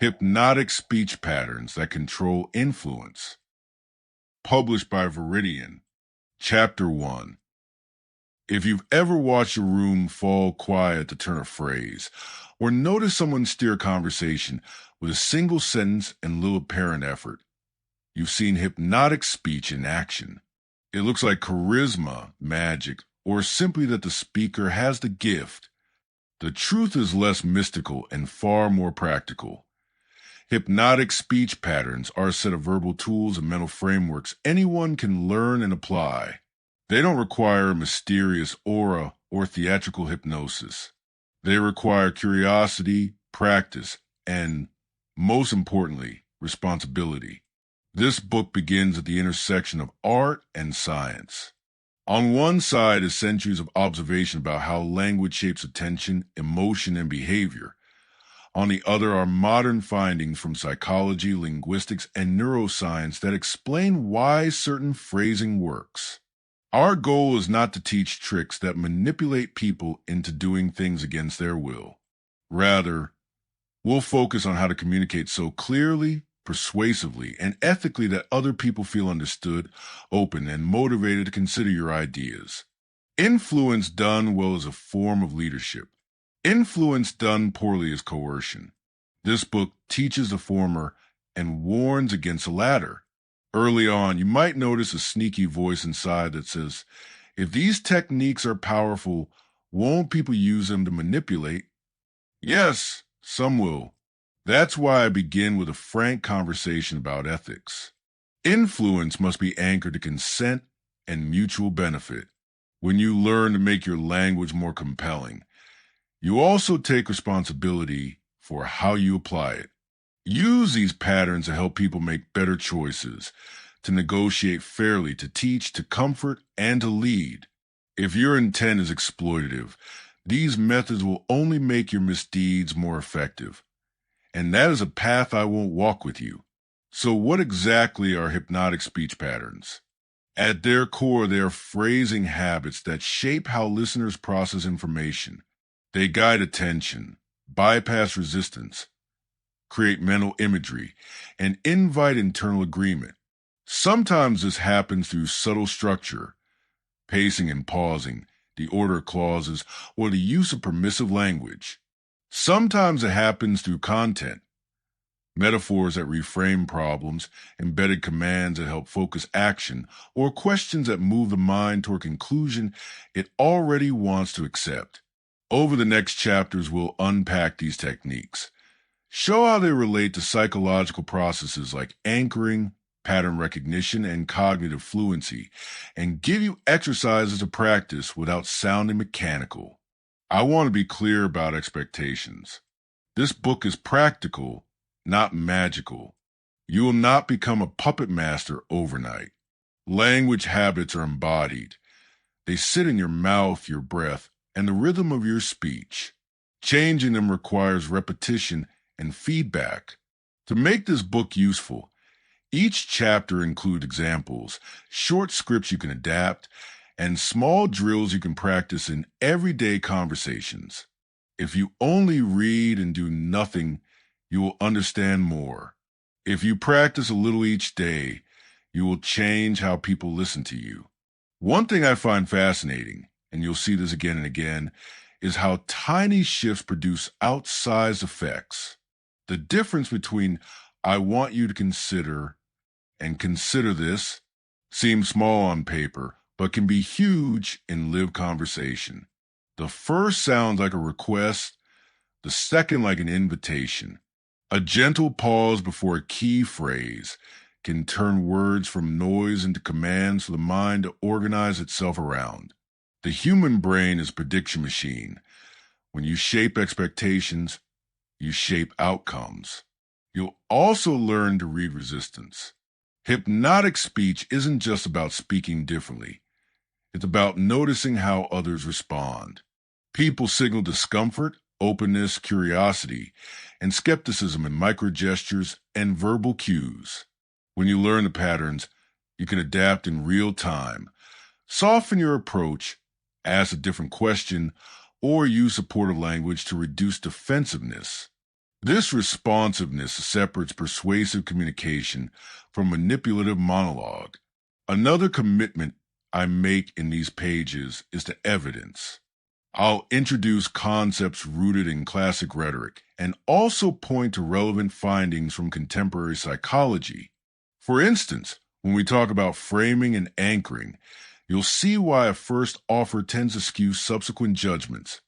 Hypnotic Speech Patterns That Control Influence. Published by Veridian. Chapter 1. If you've ever watched a room fall quiet to turn a phrase, or noticed someone steer a conversation with a single sentence and little apparent effort, you've seen hypnotic speech in action. It looks like charisma, magic, or simply that the speaker has the gift. The truth is less mystical and far more practical. Hypnotic speech patterns are a set of verbal tools and mental frameworks anyone can learn and apply. They don't require a mysterious aura or theatrical hypnosis. They require curiosity, practice, and, most importantly, responsibility. This book begins at the intersection of art and science. On one side is centuries of observation about how language shapes attention, emotion, and behavior. On the other are modern findings from psychology, linguistics, and neuroscience that explain why certain phrasing works. Our goal is not to teach tricks that manipulate people into doing things against their will. Rather, we'll focus on how to communicate so clearly, persuasively, and ethically that other people feel understood, open, and motivated to consider your ideas. Influence done well is a form of leadership. Influence done poorly is coercion. This book teaches the former and warns against the latter. Early on, you might notice a sneaky voice inside that says, if these techniques are powerful, won't people use them to manipulate? Yes, some will. That's why I begin with a frank conversation about ethics. Influence must be anchored to consent and mutual benefit. When you learn to make your language more compelling, you also take responsibility for how you apply it. Use these patterns to help people make better choices, to negotiate fairly, to teach, to comfort, and to lead. If your intent is exploitative, these methods will only make your misdeeds more effective. And that is a path I won't walk with you. So what exactly are hypnotic speech patterns? At their core, they are phrasing habits that shape how listeners process information. They guide attention, bypass resistance, create mental imagery, and invite internal agreement. Sometimes this happens through subtle structure, pacing and pausing, the order of clauses, or the use of permissive language. Sometimes it happens through content, metaphors that reframe problems, embedded commands that help focus action, or questions that move the mind toward conclusion it already wants to accept. Over the next chapters, we'll unpack these techniques, show how they relate to psychological processes like anchoring, pattern recognition, and cognitive fluency, and give you exercises to practice without sounding mechanical. I want to be clear about expectations. This book is practical, not magical. You will not become a puppet master overnight. Language habits are embodied. They sit in your mouth, your breath, and the rhythm of your speech. Changing them requires repetition and feedback. To make this book useful, each chapter includes examples, short scripts you can adapt, and small drills you can practice in everyday conversations. If you only read and do nothing, you will understand more. If you practice a little each day, you will change how people listen to you. One thing I find fascinating, and you'll see this again and again, is how tiny shifts produce outsized effects. The difference between I want you to consider and consider this seems small on paper, but can be huge in lived conversation. The first sounds like a request, the second like an invitation. A gentle pause before a key phrase can turn words from noise into commands for the mind to organize itself around. The human brain is a prediction machine. When you shape expectations, you shape outcomes. You'll also learn to read resistance. Hypnotic speech isn't just about speaking differently. It's about noticing how others respond. People signal discomfort, openness, curiosity, and skepticism in microgestures and verbal cues. When you learn the patterns, you can adapt in real time, soften your approach, ask a different question, or use supportive language to reduce defensiveness. This responsiveness separates persuasive communication from manipulative monologue. Another commitment I make in these pages is to evidence. I'll introduce concepts rooted in classic rhetoric and also point to relevant findings from contemporary psychology. For instance, when we talk about framing and anchoring, you'll see why a first offer tends to skew subsequent judgments.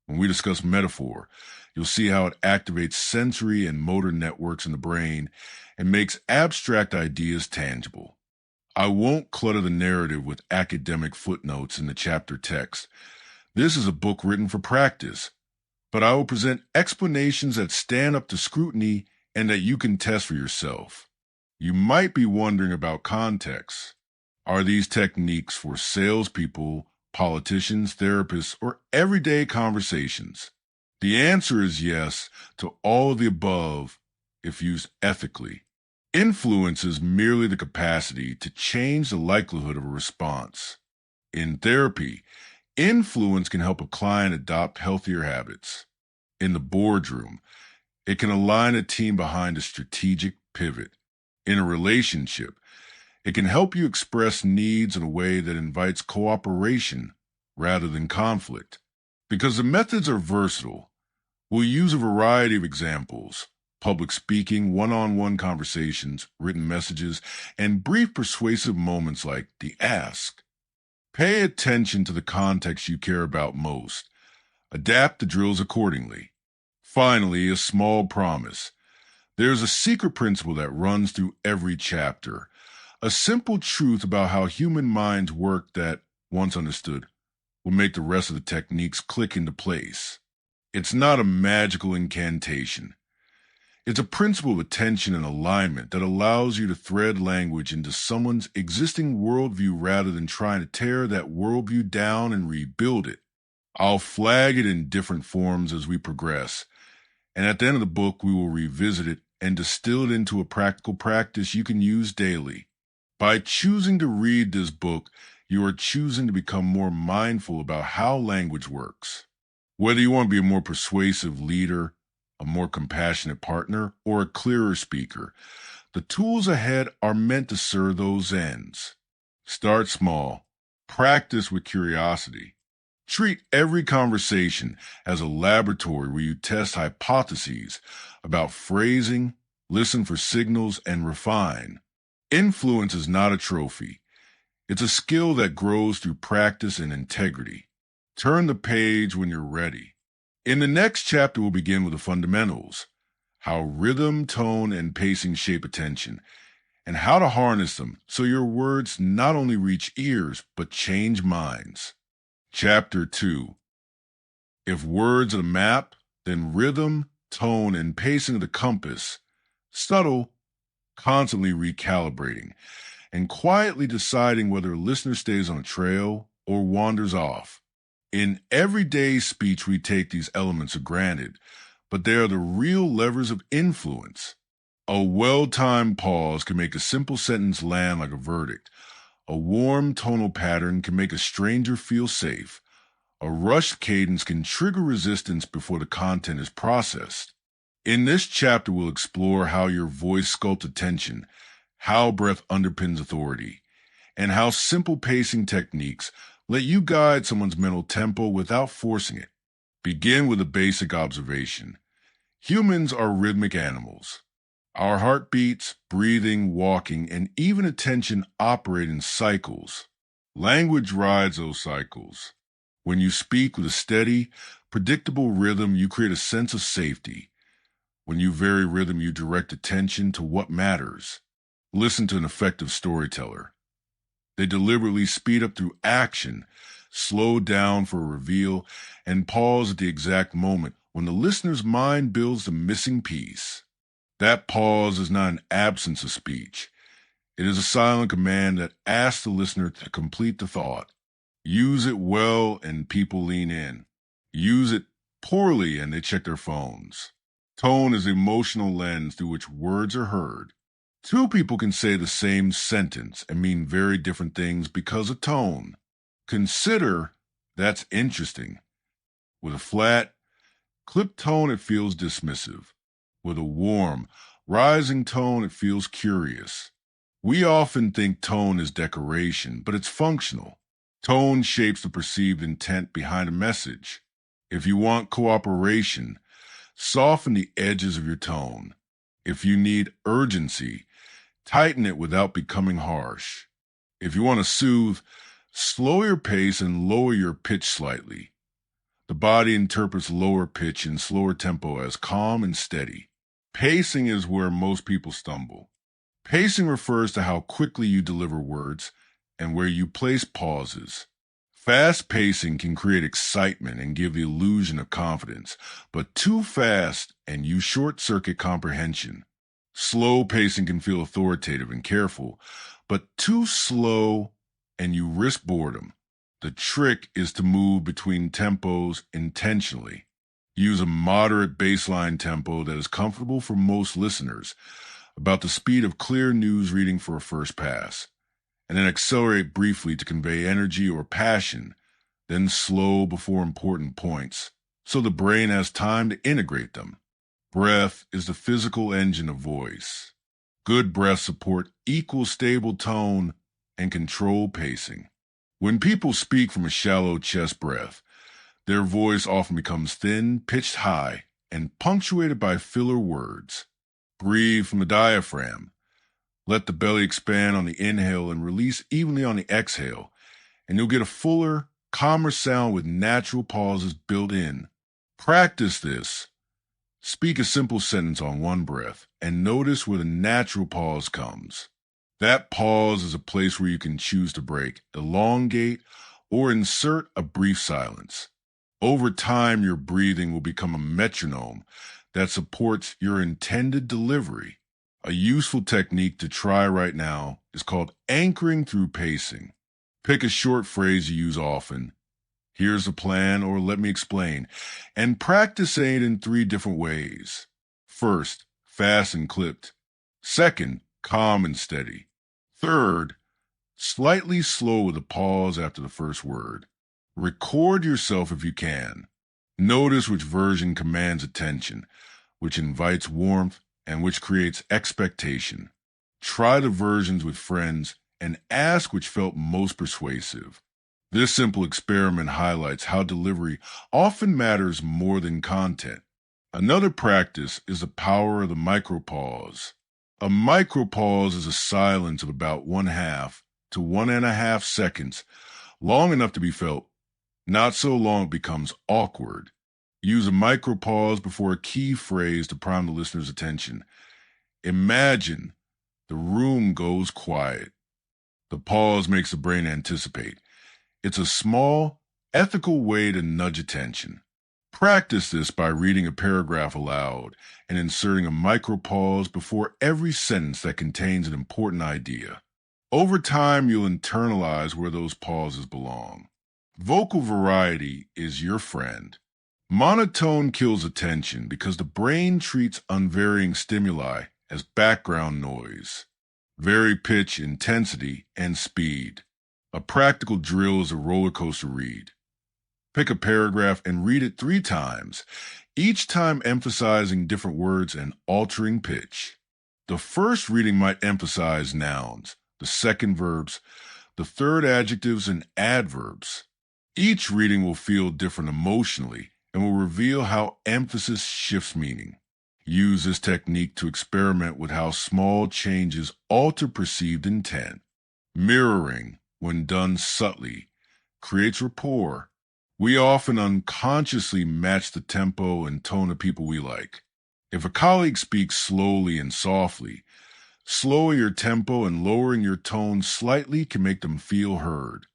When we discuss metaphor, you'll see how it activates sensory and motor networks in the brain and makes abstract ideas tangible. I won't clutter the narrative with academic footnotes in the chapter text. This is a book written for practice, but I will present explanations that stand up to scrutiny and that you can test for yourself. You might be wondering about context. Are these techniques for salespeople, politicians, therapists, or everyday conversations? The answer is yes to all of the above if used ethically. Influence is merely the capacity to change the likelihood of a response. In therapy, influence can help a client adopt healthier habits. In the boardroom, it can align a team behind a strategic pivot. In a relationship, it can help you express needs in a way that invites cooperation rather than conflict. Because the methods are versatile, we'll use a variety of examples: public speaking, one-on-one conversations, written messages, and brief persuasive moments like the ask. Pay attention to the context you care about most. Adapt the drills accordingly. Finally, a small promise. There's a secret principle that runs through every chapter. A simple truth about how human minds work that, once understood, will make the rest of the techniques click into place. It's not a magical incantation. It's a principle of attention and alignment that allows you to thread language into someone's existing worldview rather than trying to tear that worldview down and rebuild it. I'll flag it in different forms as we progress, and at the end of the book, we will revisit it and distill it into a practical practice you can use daily. By choosing to read this book, you are choosing to become more mindful about how language works. Whether you want to be a more persuasive leader, a more compassionate partner, or a clearer speaker, the tools ahead are meant to serve those ends. Start small. Practice with curiosity. Treat every conversation as a laboratory where you test hypotheses about phrasing, listen for signals, and refine. Influence is not a trophy. It's a skill that grows through practice and integrity. Turn the page when you're ready. In the next chapter, we'll begin with the fundamentals: how rhythm, tone, and pacing shape attention, and how to harness them so your words not only reach ears, but change minds. Chapter 2. If words are the map, then rhythm, tone, and pacing are the compass. Subtle, constantly recalibrating, and quietly deciding whether a listener stays on a trail or wanders off. In everyday speech, we take these elements for granted, but they are the real levers of influence. A well-timed pause can make a simple sentence land like a verdict. A warm tonal pattern can make a stranger feel safe. A rushed cadence can trigger resistance before the content is processed. In this chapter, we'll explore how your voice sculpts attention, how breath underpins authority, and how simple pacing techniques let you guide someone's mental tempo without forcing it. Begin with a basic observation. Humans are rhythmic animals. Our heartbeats, breathing, walking, and even attention operate in cycles. Language rides those cycles. When you speak with a steady, predictable rhythm, you create a sense of safety. When you vary rhythm, you direct attention to what matters. Listen to an effective storyteller. They deliberately speed up through action, slow down for a reveal, and pause at the exact moment when the listener's mind builds the missing piece. That pause is not an absence of speech. It is a silent command that asks the listener to complete the thought. Use it well and people lean in. Use it poorly and they check their phones. Tone is the emotional lens through which words are heard. Two people can say the same sentence and mean very different things because of tone. Consider that's interesting. With a flat, clipped tone, it feels dismissive. With a warm, rising tone, it feels curious. We often think tone is decoration, but it's functional. Tone shapes the perceived intent behind a message. If you want cooperation, soften the edges of your tone. If you need urgency, tighten it without becoming harsh. If you want to soothe, slow your pace and lower your pitch slightly. The body interprets lower pitch and slower tempo as calm and steady. Pacing is where most people stumble. Pacing refers to how quickly you deliver words and where you place pauses. Fast pacing can create excitement and give the illusion of confidence, but too fast and you short-circuit comprehension. Slow pacing can feel authoritative and careful, but too slow and you risk boredom. The trick is to move between tempos intentionally. Use a moderate baseline tempo that is comfortable for most listeners, about the speed of clear news reading for a first pass, and then accelerate briefly to convey energy or passion, then slow before important points, so the brain has time to integrate them. Breath is the physical engine of voice. Good breaths support equal stable tone and controlled pacing. When people speak from a shallow chest breath, their voice often becomes thin, pitched high, and punctuated by filler words. Breathe from the diaphragm. Let the belly expand on the inhale and release evenly on the exhale, and you'll get a fuller, calmer sound with natural pauses built in. Practice this. Speak a simple sentence on one breath, and notice where the natural pause comes. That pause is a place where you can choose to break, elongate, or insert a brief silence. Over time, your breathing will become a metronome that supports your intended delivery. A useful technique to try right now is called anchoring through pacing. Pick a short phrase you use often. Here's a plan, or let me explain, and practice saying it in 3 different ways. First, fast and clipped. Second, calm and steady. Third, slightly slow with a pause after the first word. Record yourself if you can. Notice which version commands attention, which invites warmth, and which creates expectation. Try the versions with friends and ask which felt most persuasive. This simple experiment highlights how delivery often matters more than content. Another practice is the power of the micropause. A micropause is a silence of about 1/2 to 1.5 seconds, long enough to be felt, not so long it becomes awkward. Use a micropause before a key phrase to prime the listener's attention. Imagine the room goes quiet. The pause makes the brain anticipate. It's a small, ethical way to nudge attention. Practice this by reading a paragraph aloud and inserting a micropause before every sentence that contains an important idea. Over time, you'll internalize where those pauses belong. Vocal variety is your friend. Monotone kills attention because the brain treats unvarying stimuli as background noise. Vary pitch, intensity, and speed. A practical drill is a roller coaster read. Pick a paragraph and read it 3 times, each time emphasizing different words and altering pitch. The first reading might emphasize nouns, the second verbs, the third adjectives and adverbs. Each reading will feel different emotionally and will reveal how emphasis shifts meaning. Use this technique to experiment with how small changes alter perceived intent. Mirroring, when done subtly, creates rapport. We often unconsciously match the tempo and tone of people we like. If a colleague speaks slowly and softly, slowing your tempo and lowering your tone slightly can make them feel heard.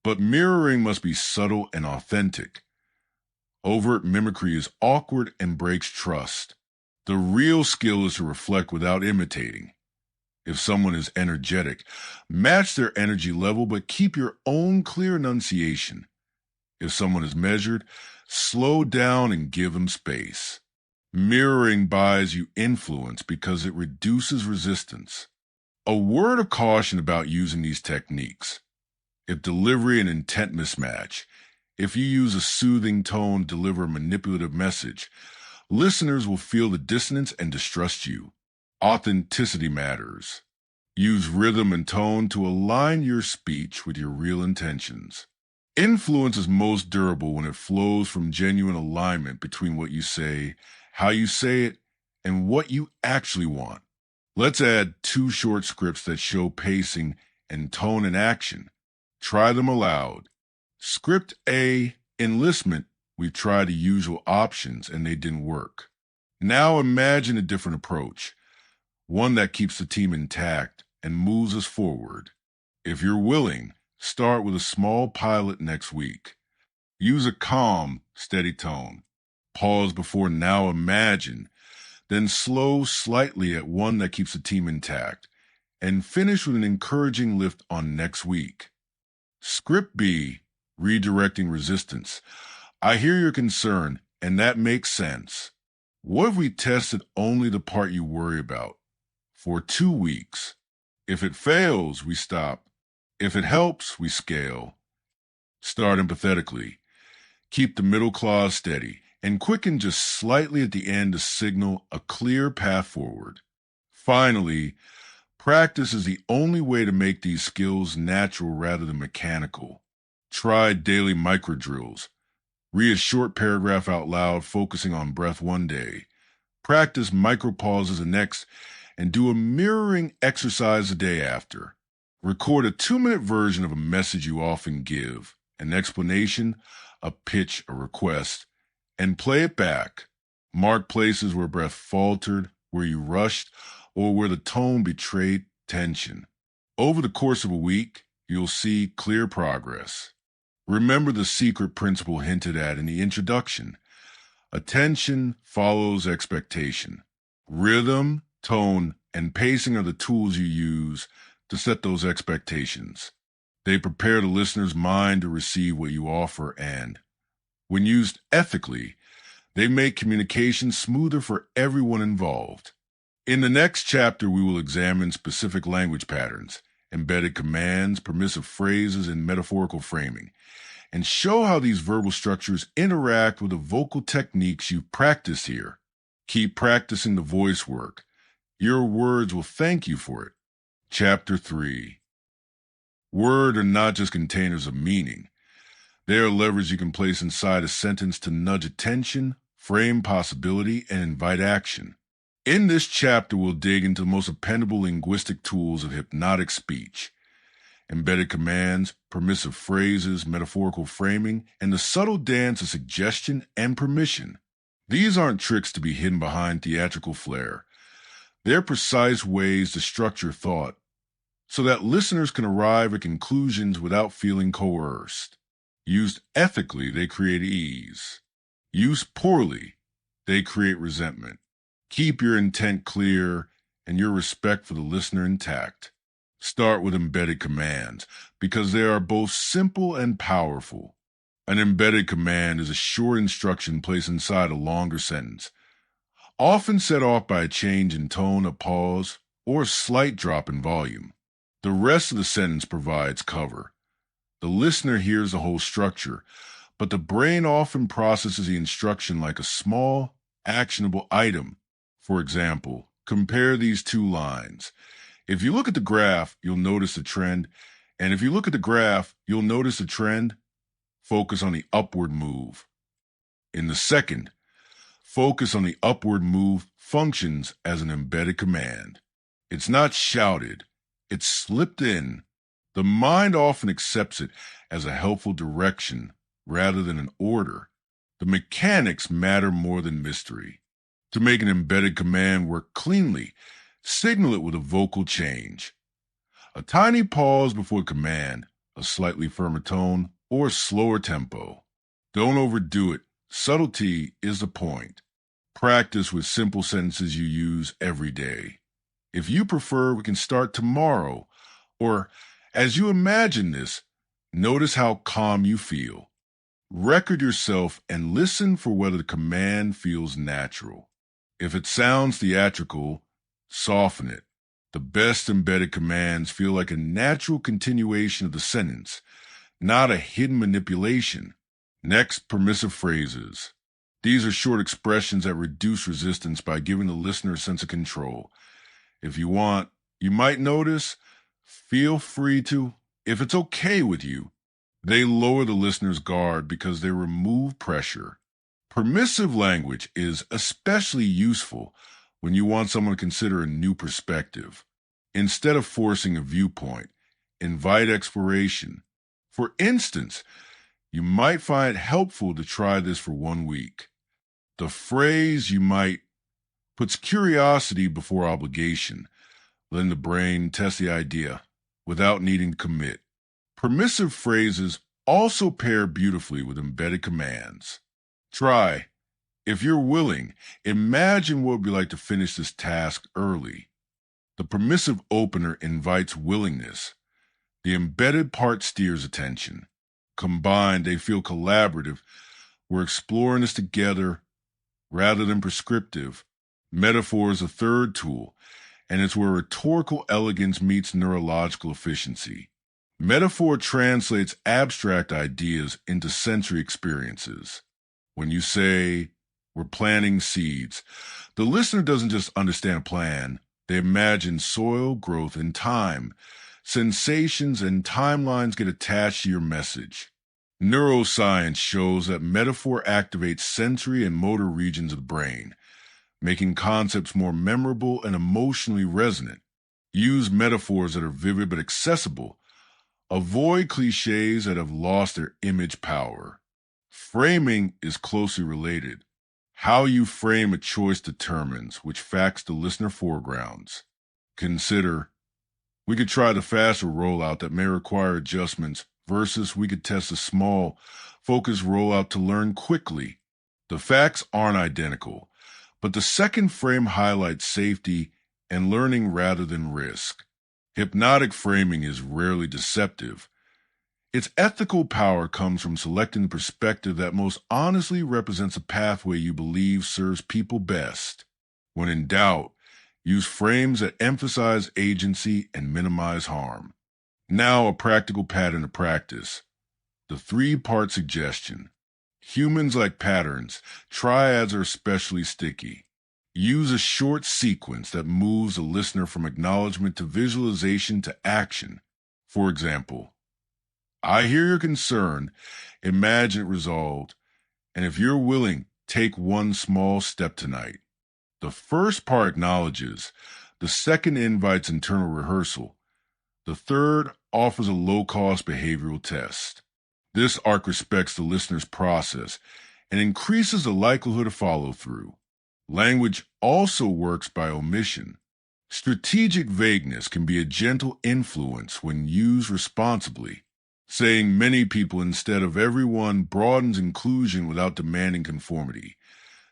But mirroring must be subtle and authentic. Overt mimicry is awkward and breaks trust. The real skill is to reflect without imitating. If someone is energetic, match their energy level but keep your own clear enunciation. If someone is measured, slow down and give them space. Mirroring buys you influence because it reduces resistance. A word of caution about using these techniques. If delivery and intent mismatch, if you use a soothing tone to deliver a manipulative message, Listeners will feel the dissonance and distrust you. Authenticity matters. Use rhythm and tone to align your speech with your real intentions. Influence is most durable when it flows from genuine alignment between what you say, how you say it, and what you actually want. Let's add 2 short scripts that show pacing and tone in action. Try them aloud. Script A, enlistment. We've tried the usual options and they didn't work. Now imagine a different approach, one that keeps the team intact and moves us forward. If you're willing, start with a small pilot next week. Use a calm, steady tone. Pause before now imagine, then slow slightly at one that keeps the team intact, and finish with an encouraging lift on next week. Script B, redirecting resistance. I hear your concern, and that makes sense. What if we tested only the part you worry about? For 2 weeks. If it fails, we stop. If it helps, we scale. Start empathetically. Keep the middle clause steady, and quicken just slightly at the end to signal a clear path forward. Finally, practice is the only way to make these skills natural rather than mechanical. Try daily microdrills. Read a short paragraph out loud, focusing on breath one day. Practice micropauses the next, and do a mirroring exercise the day after. Record a 2-minute version of a message you often give, an explanation, a pitch, a request, and play it back. Mark places where breath faltered, where you rushed, or where the tone betrayed tension. Over the course of a week, you'll see clear progress. Remember the secret principle hinted at in the introduction. Attention follows expectation. Rhythm, tone, and pacing are the tools you use to set those expectations. They prepare the listener's mind to receive what you offer, and, when used ethically, they make communication smoother for everyone involved. In the next chapter, we will examine specific language patterns, embedded commands, permissive phrases, and metaphorical framing, and show how these verbal structures interact with the vocal techniques you've practiced here. Keep practicing the voice work. Your words will thank you for it. Chapter 3. Words are not just containers of meaning. They are levers you can place inside a sentence to nudge attention, frame possibility, and invite action. In this chapter, we'll dig into the most appendable linguistic tools of hypnotic speech. Embedded commands, permissive phrases, metaphorical framing, and the subtle dance of suggestion and permission. These aren't tricks to be hidden behind theatrical flair. They're precise ways to structure thought so that listeners can arrive at conclusions without feeling coerced. Used ethically, they create ease. Used poorly, they create resentment. Keep your intent clear and your respect for the listener intact. Start with embedded commands because they are both simple and powerful. An embedded command is a short instruction placed inside a longer sentence, often set off by a change in tone, a pause, or a slight drop in volume. The rest of the sentence provides cover. The listener hears the whole structure, but the brain often processes the instruction like a small, actionable item. For example, compare these 2 lines. If you look at the graph, you'll notice the trend, and if you look at the graph, you'll notice the trend. Focus on the upward move. In the second, focus on the upward move functions as an embedded command. It's not shouted, it's slipped in. The mind often accepts it as a helpful direction rather than an order. The mechanics matter more than mystery. To make an embedded command work cleanly, signal it with a vocal change. A tiny pause before command, a slightly firmer tone, or slower tempo. Don't overdo it. Subtlety is the point. Practice with simple sentences you use every day. If you prefer, we can start tomorrow. Or, as you imagine this, notice how calm you feel. Record yourself and listen for whether the command feels natural. If it sounds theatrical, soften it. The best embedded commands feel like a natural continuation of the sentence, not a hidden manipulation. Next, permissive phrases. These are short expressions that reduce resistance by giving the listener a sense of control. If you want, you might notice, feel free to, if it's okay with you, they lower the listener's guard because they remove pressure. Permissive language is especially useful when you want someone to consider a new perspective. Instead of forcing a viewpoint, invite exploration. For instance, you might find it helpful to try this for 1 week. The phrase you might puts curiosity before obligation, letting the brain test the idea without needing to commit. Permissive phrases also pair beautifully with embedded commands. Try, if you're willing, imagine what it would be like to finish this task early. The permissive opener invites willingness. The embedded part steers attention. Combined, they feel collaborative. We're exploring this together rather than prescriptive. Metaphor is a third tool, and it's where rhetorical elegance meets neurological efficiency. Metaphor translates abstract ideas into sensory experiences. When you say, we're planting seeds, the listener doesn't just understand a plan, they imagine soil, growth, and time. Sensations and timelines get attached to your message. Neuroscience shows that metaphor activates sensory and motor regions of the brain, making concepts more memorable and emotionally resonant. Use metaphors that are vivid but accessible. Avoid cliches that have lost their image power. Framing is closely related. How you frame a choice determines which facts the listener foregrounds. Consider, we could try the faster rollout that may require adjustments versus we could test a small, focused rollout to learn quickly. The facts aren't identical, but the second frame highlights safety and learning rather than risk. Hypnotic framing is rarely deceptive. Its ethical power comes from selecting the perspective that most honestly represents a pathway you believe serves people best. When in doubt, use frames that emphasize agency and minimize harm. Now, a practical pattern to practice. The 3-part suggestion. Humans like patterns. Triads are especially sticky. Use a short sequence that moves the listener from acknowledgement to visualization to action. For example, I hear your concern, imagine it resolved, and if you're willing, take one small step tonight. The first part acknowledges, the second invites internal rehearsal, the third offers a low-cost behavioral test. This arc respects the listener's process and increases the likelihood of follow-through. Language also works by omission. Strategic vagueness can be a gentle influence when used responsibly. Saying many people instead of everyone broadens inclusion without demanding conformity.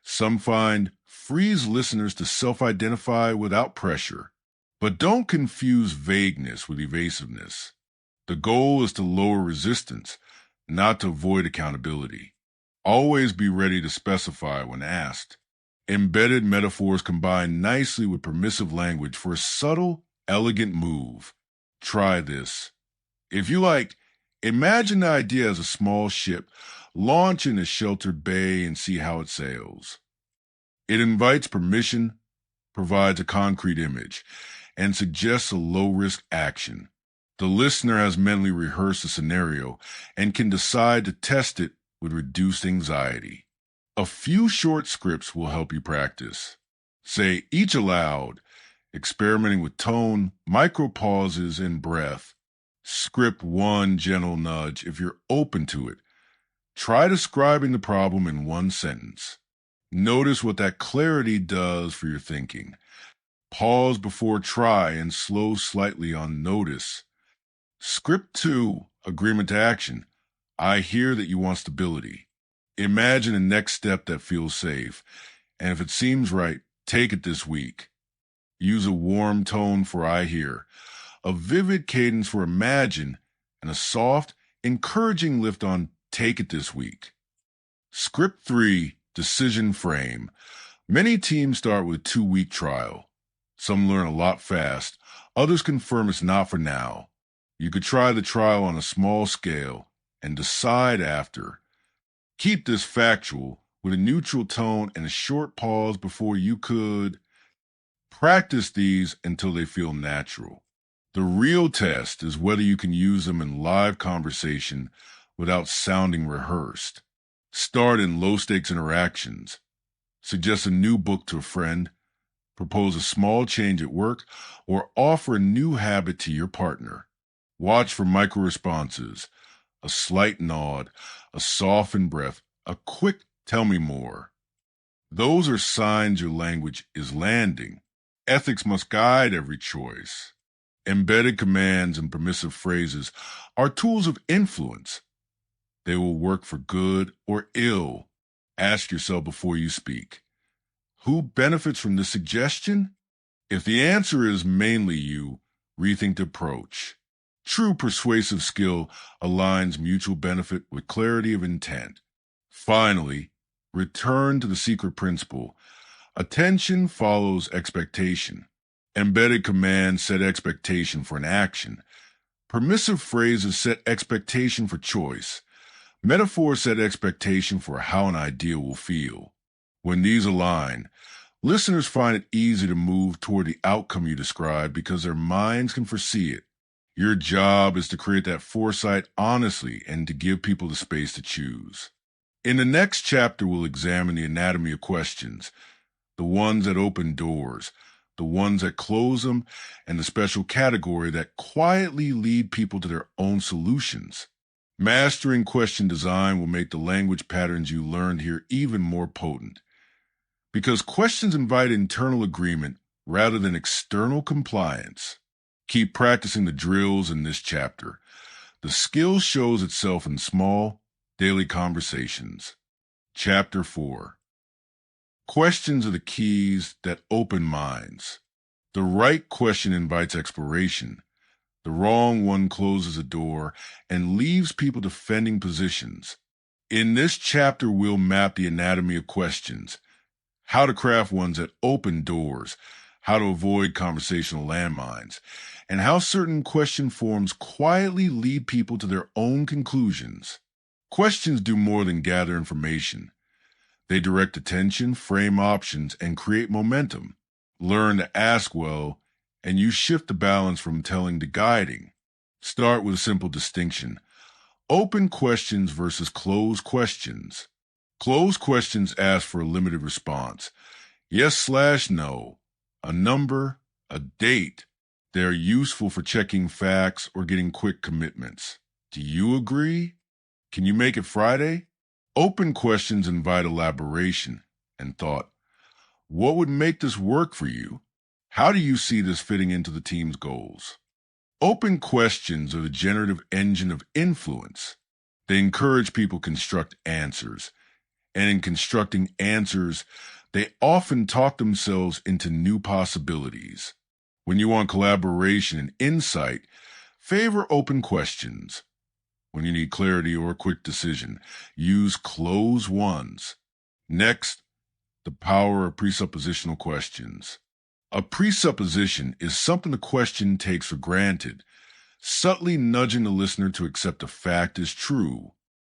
Some find frees listeners to self-identify without pressure. But don't confuse vagueness with evasiveness. The goal is to lower resistance, not to avoid accountability. Always be ready to specify when asked. Embedded metaphors combine nicely with permissive language for a subtle, elegant move. Try this. If you like, imagine the idea as a small ship, launch in a sheltered bay and see how it sails. It invites permission, provides a concrete image, and suggests a low-risk action. The listener has mentally rehearsed the scenario and can decide to test it with reduced anxiety. A few short scripts will help you practice. Say each aloud, experimenting with tone, micro pauses, and breath. Script 1, gentle nudge, if you're open to it. Try describing the problem in 1 sentence. Notice what that clarity does for your thinking. Pause before try and slow slightly on notice. Script 2, agreement to action. I hear that you want stability. Imagine a next step that feels safe, and if it seems right, take it this week. Use a warm tone for I hear, a vivid cadence for imagine, and a soft, encouraging lift on take it this week. Script 3, decision frame. Many teams start with a 2-week trial. Some learn a lot fast. Others confirm it's not for now. You could try the trial on a small scale and decide after. Keep this factual with a neutral tone and a short pause before you could. Practice these until they feel natural. The real test is whether you can use them in live conversation without sounding rehearsed. Start in low-stakes interactions. Suggest a new book to a friend, propose a small change at work, or offer a new habit to your partner. Watch for micro-responses, a slight nod, a softened breath, a quick "tell me more." Those are signs your language is landing. Ethics must guide every choice. Embedded commands and permissive phrases are tools of influence. They will work for good or ill. Ask yourself before you speak, who benefits from this suggestion? If the answer is mainly you, rethink the approach. True persuasive skill aligns mutual benefit with clarity of intent. Finally, return to the secret principle. Attention follows expectation. Embedded commands set expectation for an action. Permissive phrases set expectation for choice. Metaphors set expectation for how an idea will feel. When these align, listeners find it easy to move toward the outcome you describe because their minds can foresee it. Your job is to create that foresight honestly and to give people the space to choose. In the next chapter, we'll examine the anatomy of questions, the ones that open doors, the ones that close them, and the special category that quietly lead people to their own solutions. Mastering question design will make the language patterns you learned here even more potent. Because questions invite internal agreement rather than external compliance. Keep practicing the drills in this chapter. The skill shows itself in small, daily conversations. Chapter 4. Questions are the keys that open minds. The right question invites exploration. The wrong one closes a door and leaves people defending positions. In this chapter, we'll map the anatomy of questions, how to craft ones that open doors, how to avoid conversational landmines, and how certain question forms quietly lead people to their own conclusions. Questions do more than gather information. They direct attention, frame options, and create momentum. Learn to ask well, and you shift the balance from telling to guiding. Start with a simple distinction. Open questions versus closed questions. Closed questions ask for a limited response. Yes/no, a number, a date. They are useful for checking facts or getting quick commitments. Do you agree? Can you make it Friday? Open questions invite elaboration and thought. What would make this work for you? How do you see this fitting into the team's goals? Open questions are the generative engine of influence. They encourage people to construct answers. And in constructing answers, they often talk themselves into new possibilities. When you want collaboration and insight, favor open questions. When you need clarity or a quick decision, use closed ones. Next, the power of presuppositional questions. A presupposition is something the question takes for granted, subtly nudging the listener to accept a fact as true.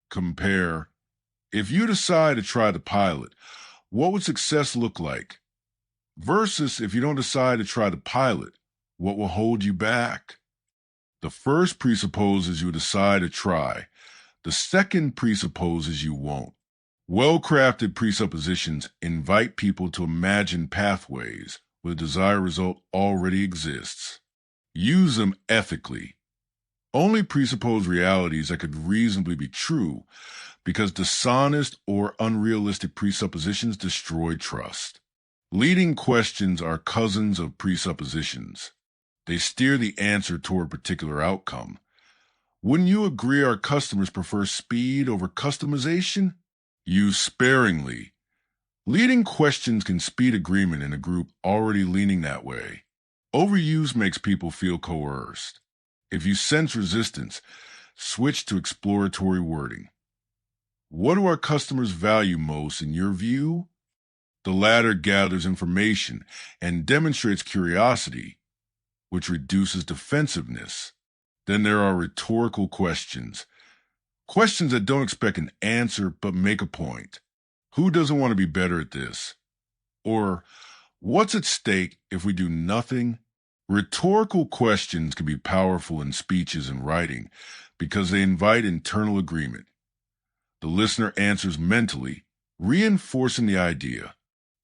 Compare, if you decide to try the pilot, what would success look like? Versus if you don't decide to try the pilot, what will hold you back? The first presupposes you decide to try. The second presupposes you won't. Well-crafted presuppositions invite people to imagine pathways where the desired result already exists. Use them ethically. Only presuppose realities that could reasonably be true, because dishonest or unrealistic presuppositions destroy trust. Leading questions are cousins of presuppositions. They steer the answer toward a particular outcome. Wouldn't you agree our customers prefer speed over customization? Use sparingly. Leading questions can speed agreement in a group already leaning that way. Overuse makes people feel coerced. If you sense resistance, switch to exploratory wording. What do our customers value most in your view? The latter gathers information and demonstrates curiosity, which reduces defensiveness. Then there are rhetorical questions. Questions that don't expect an answer but make a point. Who doesn't want to be better at this? Or what's at stake if we do nothing? Rhetorical questions can be powerful in speeches and writing because they invite internal agreement. The listener answers mentally, reinforcing the idea.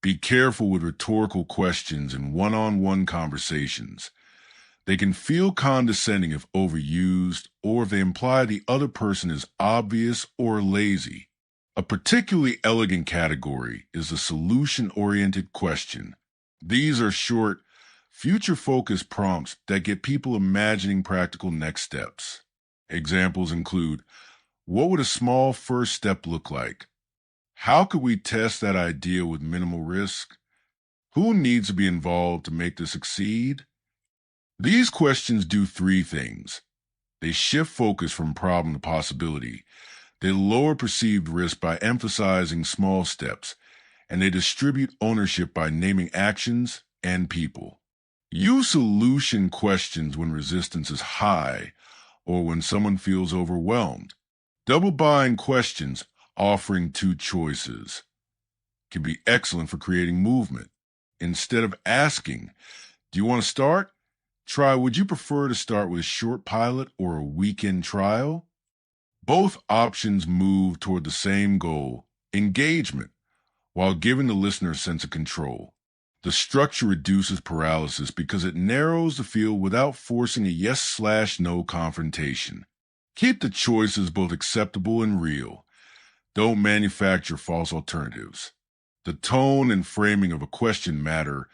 Be careful with rhetorical questions in one-on-one conversations. They can feel condescending if overused or if they imply the other person is obvious or lazy. A particularly elegant category is the solution-oriented question. These are short, future-focused prompts that get people imagining practical next steps. Examples include, what would a small first step look like? How could we test that idea with minimal risk? Who needs to be involved to make this succeed? These questions do three things. They shift focus from problem to possibility. They lower perceived risk by emphasizing small steps, and they distribute ownership by naming actions and people. Use solution questions when resistance is high or when someone feels overwhelmed. Double bind questions offering two choices can be excellent for creating movement. Instead of asking, do you want to start? Try, would you prefer to start with a short pilot or a weekend trial? Both options move toward the same goal, engagement, while giving the listener a sense of control. The structure reduces paralysis because it narrows the field without forcing a yes/no confrontation. Keep the choices both acceptable and real. Don't manufacture false alternatives. The tone and framing of a question matter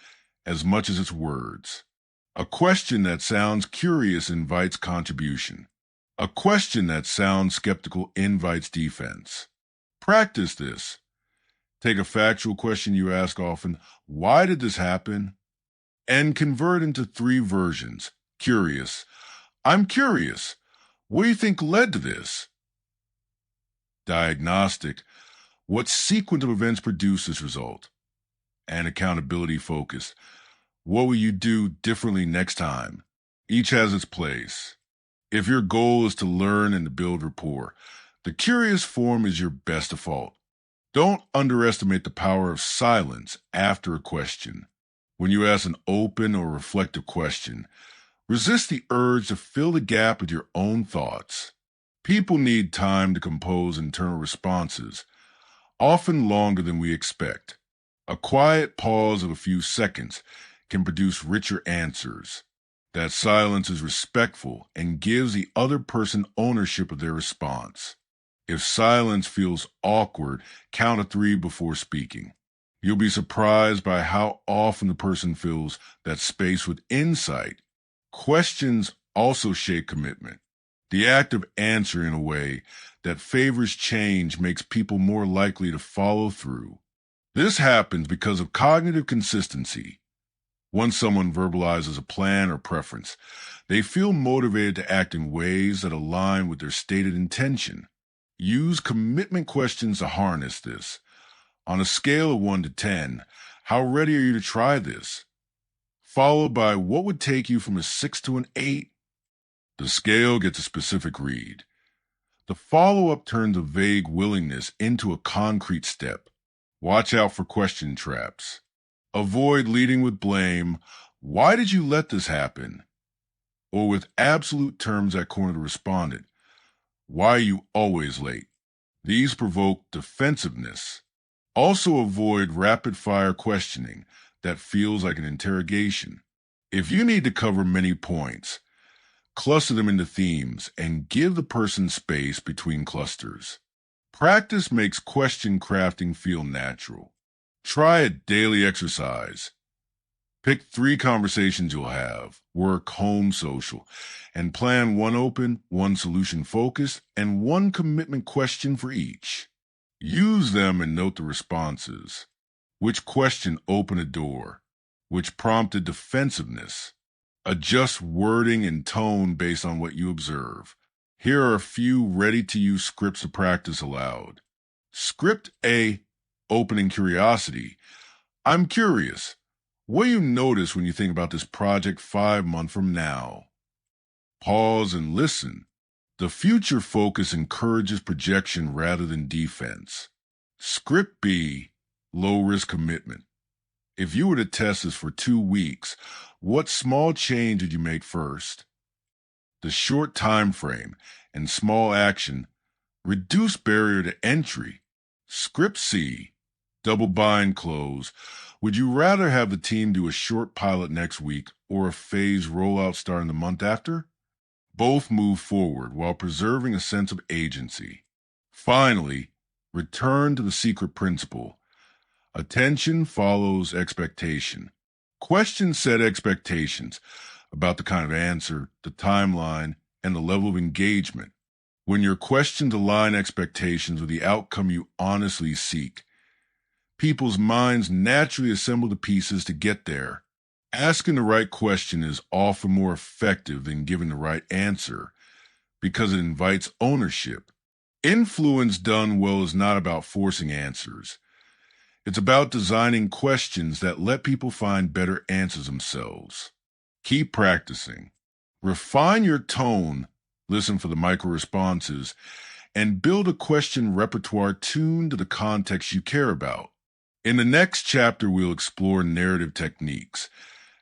as much as its words. A question that sounds curious invites contribution. A question that sounds skeptical invites defense. Practice this. Take a factual question you ask often, why did this happen? And convert into three versions. Curious. I'm curious. What do you think led to this? Diagnostic. What sequence of events produced this result? And accountability focused. What will you do differently next time? Each has its place. If your goal is to learn and to build rapport, the curious form is your best default. Don't underestimate the power of silence after a question. When you ask an open or reflective question, resist the urge to fill the gap with your own thoughts. People need time to compose internal responses, often longer than we expect. A quiet pause of a few seconds can produce richer answers. That silence is respectful and gives the other person ownership of their response. If silence feels awkward, count to 3 before speaking. You'll be surprised by how often the person fills that space with insight. Questions also shape commitment. The act of answering in a way that favors change makes people more likely to follow through. This happens because of cognitive consistency. Once someone verbalizes a plan or preference, they feel motivated to act in ways that align with their stated intention. Use commitment questions to harness this. On a scale of 1 to 10, how ready are you to try this? Followed by what would take you from a 6 to an 8? The scale gets a specific read. The follow-up turns a vague willingness into a concrete step. Watch out for question traps. Avoid leading with blame. Why did you let this happen? Or with absolute terms that corner the respondent. Why are you always late? These provoke defensiveness. Also avoid rapid-fire questioning that feels like an interrogation. If you need to cover many points, cluster them into themes and give the person space between clusters. Practice makes question crafting feel natural. Try a daily exercise. Pick 3 conversations you'll have, work, home, social, and plan 1 open, 1 solution-focused, and 1 commitment question for each. Use them and note the responses. Which question opened a door? Which prompted defensiveness? Adjust wording and tone based on what you observe. Here are a few ready-to-use scripts to practice aloud. Script A, opening curiosity. I'm curious. What do you notice when you think about this project 5 months from now? Pause and listen. The future focus encourages projection rather than defense. Script B, low-risk commitment. If you were to test this for 2 weeks, what small change would you make first? The short time frame and small action reduce barrier to entry. Script C, double bind close. Would you rather have the team do a short pilot next week or a phased rollout starting the month after? Both move forward while preserving a sense of agency. Finally, return to the secret principle. Attention follows expectation. Questions set expectations about the kind of answer, the timeline, and the level of engagement. When your questions align expectations with the outcome you honestly seek, people's minds naturally assemble the pieces to get there. Asking the right question is often more effective than giving the right answer because it invites ownership. Influence done well is not about forcing answers. It's about designing questions that let people find better answers themselves. Keep practicing. Refine your tone, listen for the micro responses, and build a question repertoire tuned to the context you care about. In the next chapter, we'll explore narrative techniques,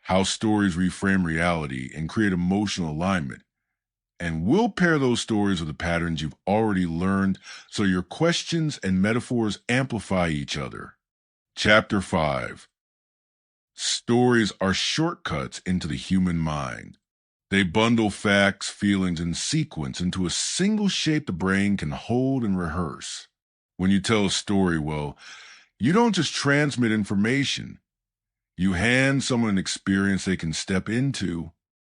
how stories reframe reality and create emotional alignment. And we'll pair those stories with the patterns you've already learned so your questions and metaphors amplify each other. Chapter 5. Stories are shortcuts into the human mind. They bundle facts, feelings, and sequence into a single shape the brain can hold and rehearse. When you tell a story, well, you don't just transmit information. You hand someone an experience they can step into.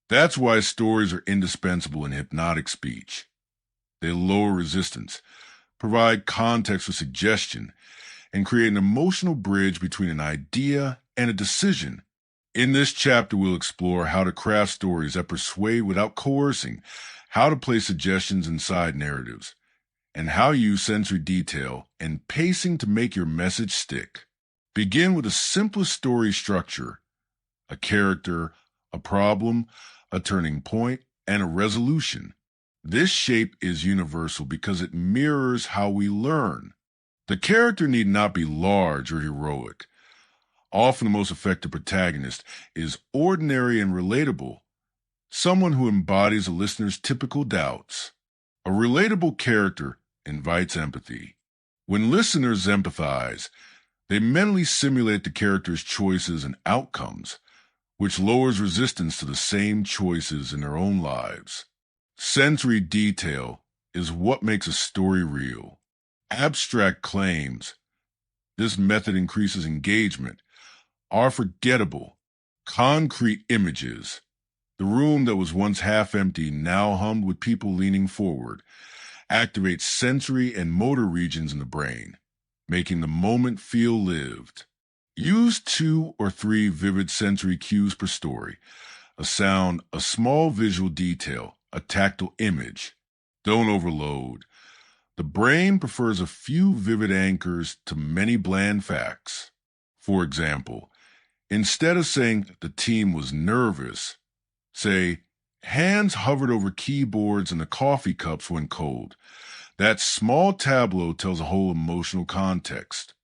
That's why stories are indispensable in hypnotic speech. They lower resistance, provide context for suggestion, and create an emotional bridge between an idea and a decision. In this chapter, we'll explore how to craft stories that persuade without coercing, how to place suggestions inside narratives, and how to use sensory detail and pacing to make your message stick. Begin with the simplest story structure: a character, a problem, a turning point, and a resolution. This shape is universal because it mirrors how we learn. The character need not be large or heroic. Often the most effective protagonist is ordinary and relatable, someone who embodies a listener's typical doubts. A relatable character invites empathy. When listeners empathize, they mentally simulate the character's choices and outcomes, which lowers resistance to the same choices in their own lives. Sensory detail is what makes a story real. Abstract claims, this method increases engagement, are forgettable. Concrete images, the room that was once half empty now hummed with people leaning forward, activates sensory and motor regions in the brain, making the moment feel lived. Use 2 or 3 vivid sensory cues per story: a sound, a small visual detail, a tactile image. Don't overload. The brain prefers a few vivid anchors to many bland facts. For example, instead of saying the team was nervous, say hands hovered over keyboards and the coffee cups went cold. That small tableau tells a whole emotional context.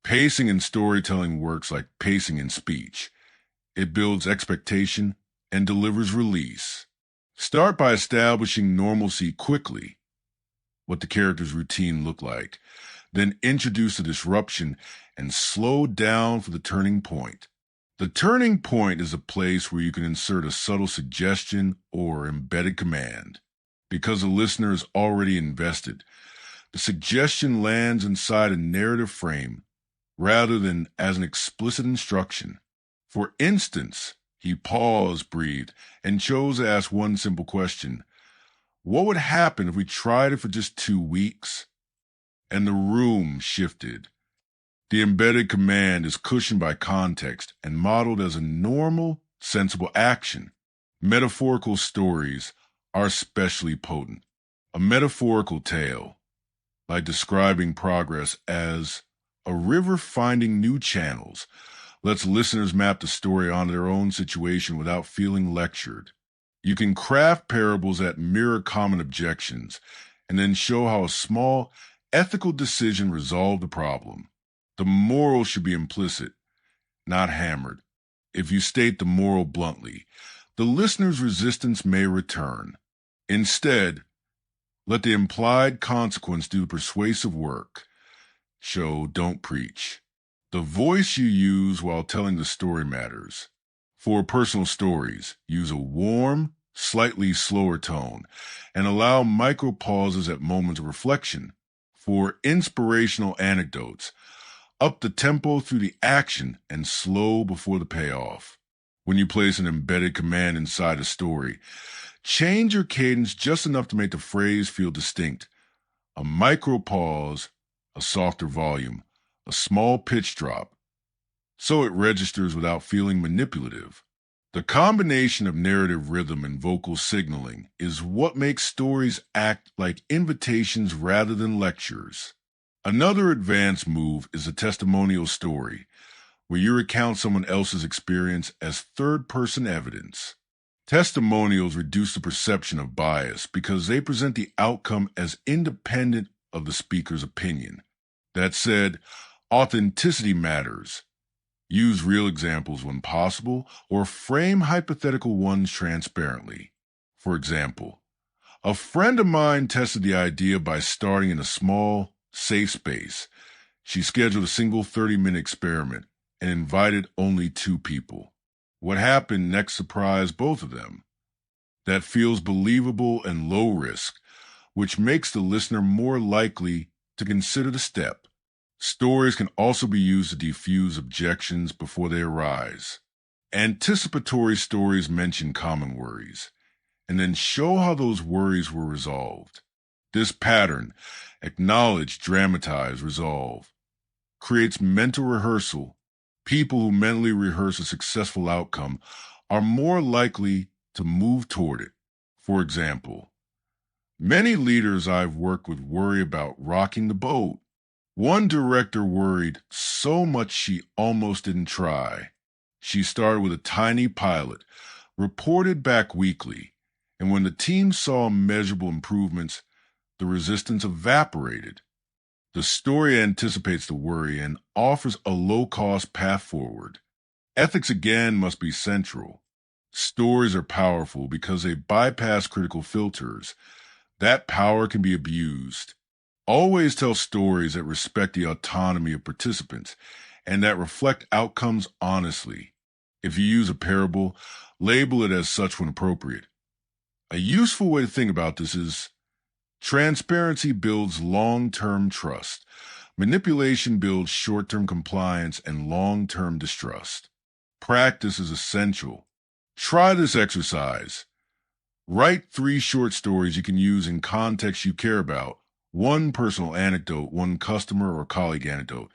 Pacing in storytelling works like pacing in speech. It builds expectation and delivers release. Start by establishing normalcy quickly, what the character's routine looked like. Then introduce the disruption and slow down for the turning point. The turning point is a place where you can insert a subtle suggestion or embedded command. Because the listener is already invested, the suggestion lands inside a narrative frame rather than as an explicit instruction. For instance, he paused, breathed, and chose to ask one simple question: what would happen if we tried it for just 2 weeks? And the room shifted. The embedded command is cushioned by context and modeled as a normal, sensible action. Metaphorical stories are especially potent. A metaphorical tale, like describing progress as a river finding new channels, lets listeners map the story onto their own situation without feeling lectured. You can craft parables that mirror common objections and then show how a small, ethical decision resolve the problem. The moral should be implicit, not hammered. If you state the moral bluntly, the listener's resistance may return. Instead, let the implied consequence do the persuasive work. Show, don't preach. The voice you use while telling the story matters. For personal stories, use a warm, slightly slower tone, and allow micro pauses at moments of reflection. For inspirational anecdotes, up the tempo through the action and slow before the payoff. When you place an embedded command inside a story, change your cadence just enough to make the phrase feel distinct. A micro pause, a softer volume, a small pitch drop, so it registers without feeling manipulative. The combination of narrative rhythm and vocal signaling is what makes stories act like invitations rather than lectures. Another advanced move is a testimonial story, where you recount someone else's experience as third-person evidence. Testimonials reduce the perception of bias because they present the outcome as independent of the speaker's opinion. That said, authenticity matters. Use real examples when possible, or frame hypothetical ones transparently. For example, a friend of mine tested the idea by starting in a small, safe space. She scheduled a single 30-minute experiment and invited only 2 people. What happened next surprised both of them. That feels believable and low risk, which makes the listener more likely to consider the step. Stories can also be used to defuse objections before they arise. Anticipatory stories mention common worries, and then show how those worries were resolved. This pattern, acknowledge, dramatize, resolve, creates mental rehearsal. People who mentally rehearse a successful outcome are more likely to move toward it. For example, many leaders I've worked with worry about rocking the boat. One director worried so much she almost didn't try. She started with a tiny pilot, reported back weekly, and when the team saw measurable improvements, the resistance evaporated. The story anticipates the worry and offers a low-cost path forward. Ethics again must be central. Stories are powerful because they bypass critical filters. That power can be abused. Always tell stories that respect the autonomy of participants and that reflect outcomes honestly. If you use a parable, label it as such when appropriate. A useful way to think about this is transparency builds long-term trust. Manipulation builds short-term compliance and long-term distrust. Practice is essential. Try this exercise. Write 3 short stories you can use in contexts you care about. 1 personal anecdote, 1 customer or colleague anecdote,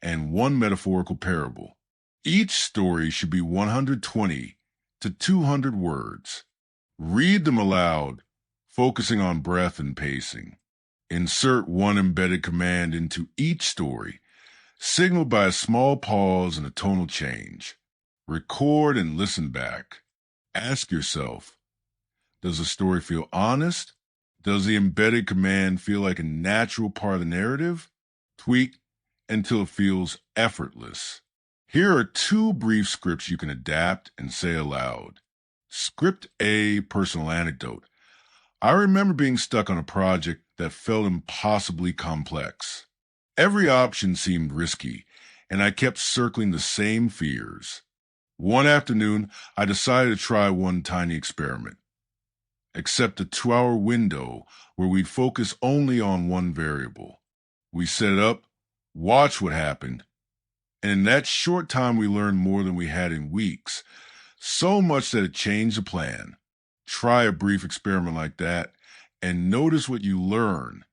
and 1 metaphorical parable. Each story should be 120 to 200 words. Read them aloud, focusing on breath and pacing. Insert 1 embedded command into each story, signaled by a small pause and a tonal change. Record and listen back. Ask yourself, does the story feel honest? Does the embedded command feel like a natural part of the narrative? Tweak until it feels effortless. Here are 2 brief scripts you can adapt and say aloud. Script A, personal anecdote. I remember being stuck on a project that felt impossibly complex. Every option seemed risky, and I kept circling the same fears. One afternoon, I decided to try one tiny experiment. Accept a 2-hour window where we'd focus only on 1 variable. We set it up, watched what happened, and in that short time we learned more than we had in weeks, so much that it changed the plan. Try a brief experiment like that and notice what you learn.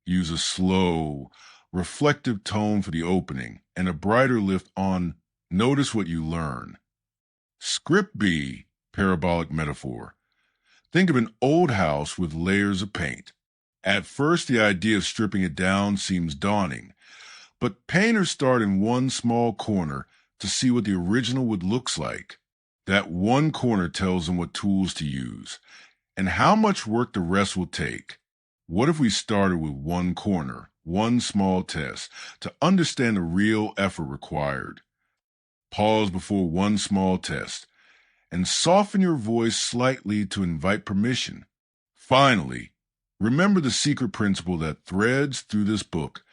Use a slow, reflective tone for the opening and a brighter lift on notice what you learn. Script B, parabolic metaphor. Think of an old house with layers of paint. At first, the idea of stripping it down seems daunting, but painters start in 1 small corner to see what the original would look like. That 1 corner tells them what tools to use and how much work the rest will take. What if we started with 1 corner, one small test to understand the real effort required. Pause before one small test and soften your voice slightly to invite permission. Finally, remember the secret principle that threads through this book.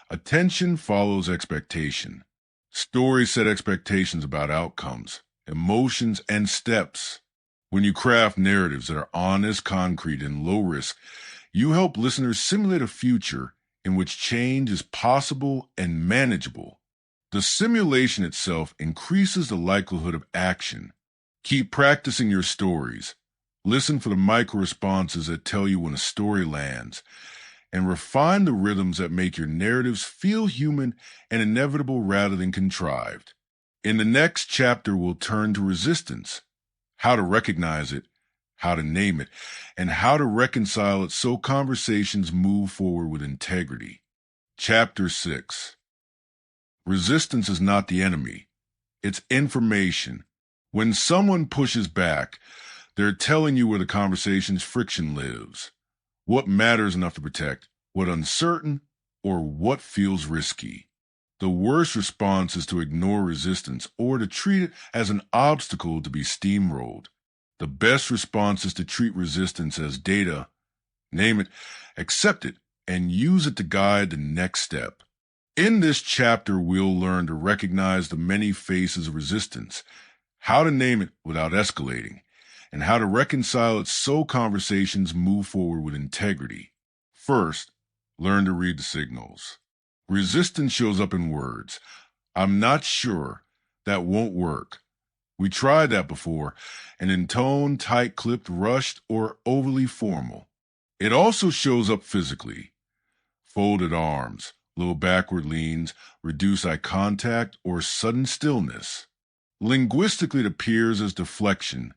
Attention follows expectation. Stories set expectations about outcomes, emotions, and steps. When you craft narratives that are honest, concrete, and low risk, you help listeners simulate a future in which change is possible and manageable. The simulation itself increases the likelihood of action. Keep practicing your stories. Listen for the micro responses that tell you when a story lands, and refine the rhythms that make your narratives feel human and inevitable rather than contrived. In the next chapter, we'll turn to resistance, how to recognize it, how to name it, and how to reconcile it so conversations move forward with integrity. Chapter 6. Resistance is not the enemy. It's information. When someone pushes back, they're telling you where the conversation's friction lives. What matters enough to protect, what uncertain, or what feels risky. The worst response is to ignore resistance or to treat it as an obstacle to be steamrolled. The best response is to treat resistance as data, name it, accept it, and use it to guide the next step. In this chapter, we'll learn to recognize the many faces of resistance, how to name it without escalating, and how to reconcile it so conversations move forward with integrity. First, learn to read the signals. Resistance shows up in words. I'm not sure. That won't work. We tried that before, and in tone, tight-clipped, rushed, or overly formal. It also shows up physically. Folded arms, little backward leans, reduced eye contact, or sudden stillness. Linguistically, it appears as deflection.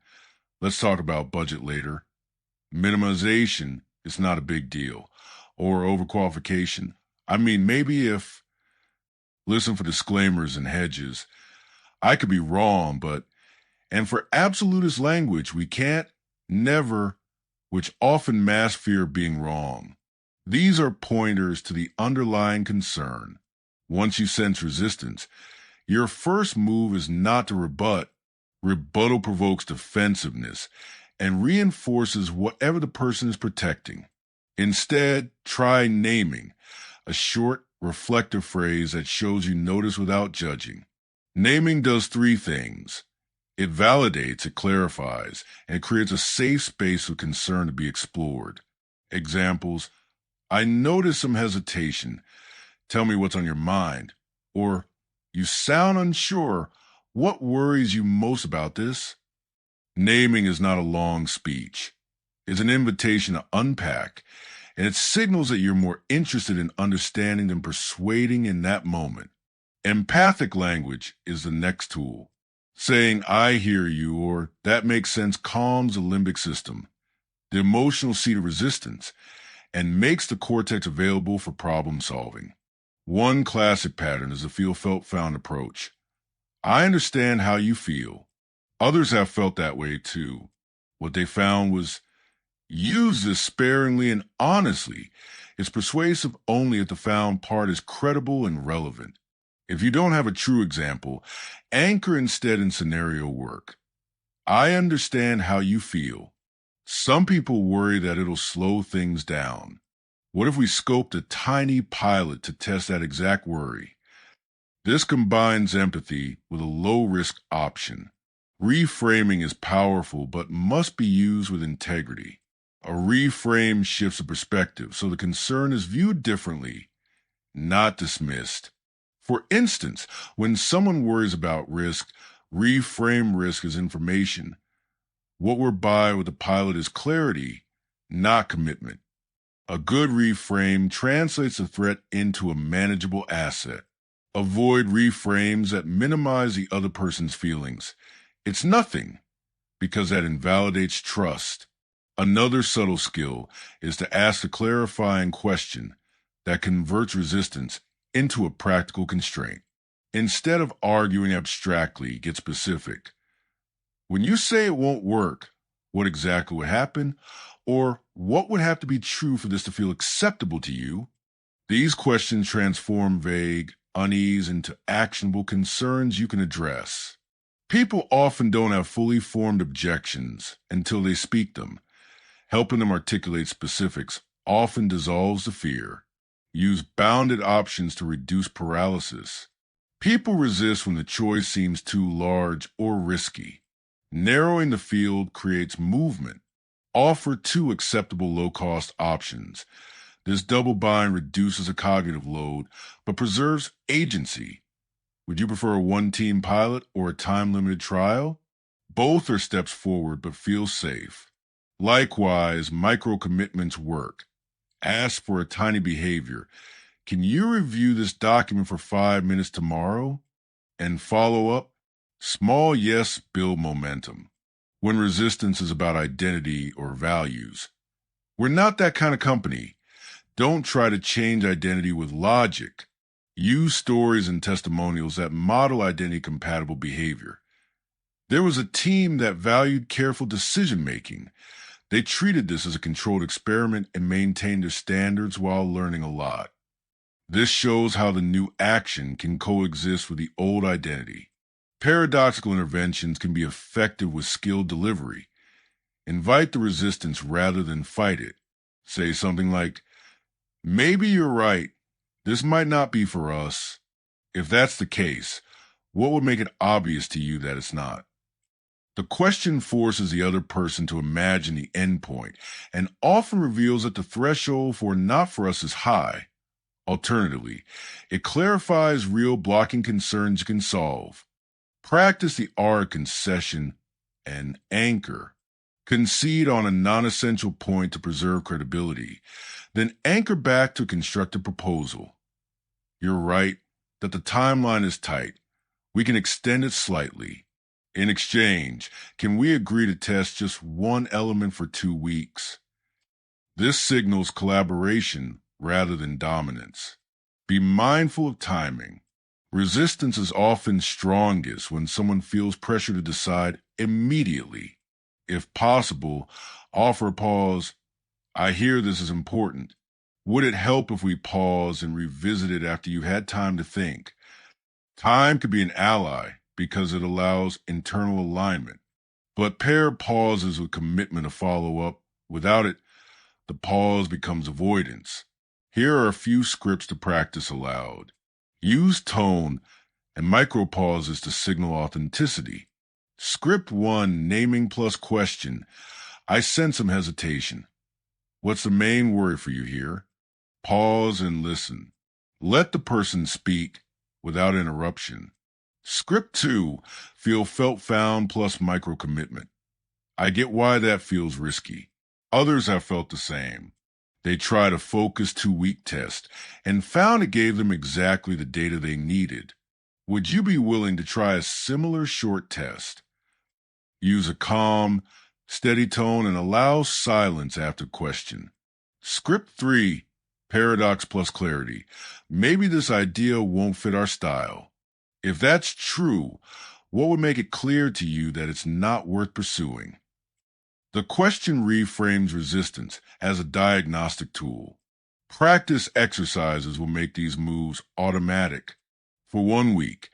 Let's talk about budget later. Minimization is not a big deal. Or overqualification. I mean, maybe if... Listen for disclaimers and hedges. I could be wrong, but... And for absolutist language, we can't, never, which often mask fear of being wrong. These are pointers to the underlying concern. Once you sense resistance, your first move is not to rebut. Rebuttal provokes defensiveness and reinforces whatever the person is protecting. Instead, try naming, a short, reflective phrase that shows you notice without judging. Naming does three things. It validates, it clarifies, and it creates a safe space for concern to be explored. Examples: I notice some hesitation. Tell me what's on your mind. Or, you sound unsure. What worries you most about this? Naming is not a long speech. It's an invitation to unpack, and it signals that you're more interested in understanding than persuading in that moment. Empathic language is the next tool. Saying, I hear you, or that makes sense, calms the limbic system, the emotional seat of resistance, and makes the cortex available for problem solving. One classic pattern is the feel-felt-found approach. I understand how you feel. Others have felt that way too. What they found was, use this sparingly and honestly. It's persuasive only if the found part is credible and relevant. If you don't have a true example, anchor instead in scenario work. I understand how you feel. Some people worry that it'll slow things down. What if we scoped a tiny pilot to test that exact worry? This combines empathy with a low-risk option. Reframing is powerful but must be used with integrity. A reframe shifts the perspective so the concern is viewed differently, not dismissed. For instance, when someone worries about risk, reframe risk as information. What we're by with the pilot is clarity, not commitment. A good reframe translates the threat into a manageable asset. Avoid reframes that minimize the other person's feelings. It's nothing, because that invalidates trust. Another subtle skill is to ask a clarifying question that converts resistance into a practical constraint. Instead of arguing abstractly, get specific. When you say it won't work, what exactly would happen? Or what would have to be true for this to feel acceptable to you? These questions transform vague unease into actionable concerns you can address. People often don't have fully formed objections until they speak them. Helping them articulate specifics often dissolves the fear. Use bounded options to reduce paralysis. People resist when the choice seems too large or risky. Narrowing the field creates movement. Offer two acceptable low-cost options. This double bind reduces a cognitive load, but preserves agency. Would you prefer a one-team pilot or a time-limited trial? Both are steps forward, but feel safe. Likewise, micro-commitments work. Ask for a tiny behavior. Can you review this document for 5 minutes tomorrow? And follow up. Small yes build momentum. When resistance is about identity or values. We're not that kind of company. Don't try to change identity with logic. Use stories and testimonials that model identity-compatible behavior. There was a team that valued careful decision-making. They treated this as a controlled experiment and maintained their standards while learning a lot. This shows how the new action can coexist with the old identity. Paradoxical interventions can be effective with skilled delivery. Invite the resistance rather than fight it. Say something like, "Maybe you're right. This might not be for us. If that's the case, what would make it obvious to you that it's not?" The question forces the other person to imagine the endpoint and often reveals that the threshold for not for us is high. Alternatively, it clarifies real blocking concerns you can solve. Practice the art of concession and anchor. Concede on a non-essential point to preserve credibility, then anchor back to a constructive proposal. You're right that the timeline is tight. We can extend it slightly. In exchange, can we agree to test just one element for 2 weeks? This signals collaboration rather than dominance. Be mindful of timing. Resistance is often strongest when someone feels pressure to decide immediately. If possible, offer a pause. "I hear this is important. Would it help if we pause and revisit it after you had time to think?" Time could be an ally because it allows internal alignment. But pair pauses with commitment to follow up. Without it, the pause becomes avoidance. Here are a few scripts to practice aloud. Use tone and micro pauses to signal authenticity. Script 1, naming plus question. "I sense some hesitation. What's the main worry for you here?" Pause and listen. Let the person speak without interruption. Script 2, feel felt found plus micro commitment. "I get why that feels risky. Others have felt the same. They tried a focused 2-week test and found it gave them exactly the data they needed. Would you be willing to try a similar short test?" Use a calm, steady tone and allow silence after question. Script 3, paradox plus clarity. "Maybe this idea won't fit our style. If that's true, what would make it clear to you that it's not worth pursuing?" The question reframes resistance as a diagnostic tool. Practice exercises will make these moves automatic. For 1 week,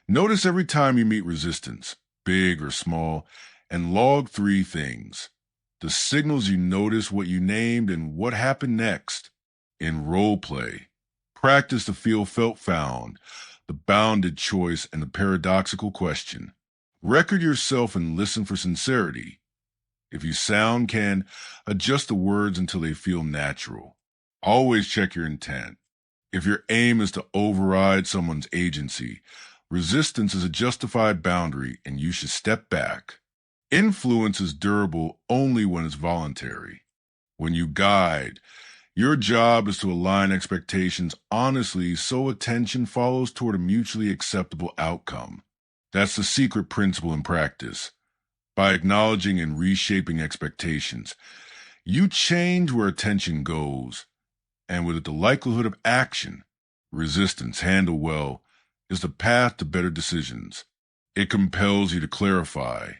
notice every time you meet resistance, big or small, and log 3 things. The signals you notice, what you named, and what happened next. In role play, practice the feel felt found, the bounded choice, and the paradoxical question. Record yourself and listen for sincerity. If you can, adjust the words until they feel natural. Always check your intent. If your aim is to override someone's agency, resistance is a justified boundary and you should step back. Influence is durable only when it's voluntary. When you guide, your job is to align expectations honestly so attention follows toward a mutually acceptable outcome. That's the secret principle in practice. By acknowledging and reshaping expectations, you change where attention goes, and with it the likelihood of action. Resistance, handled well, is the path to better decisions. It compels you to clarify,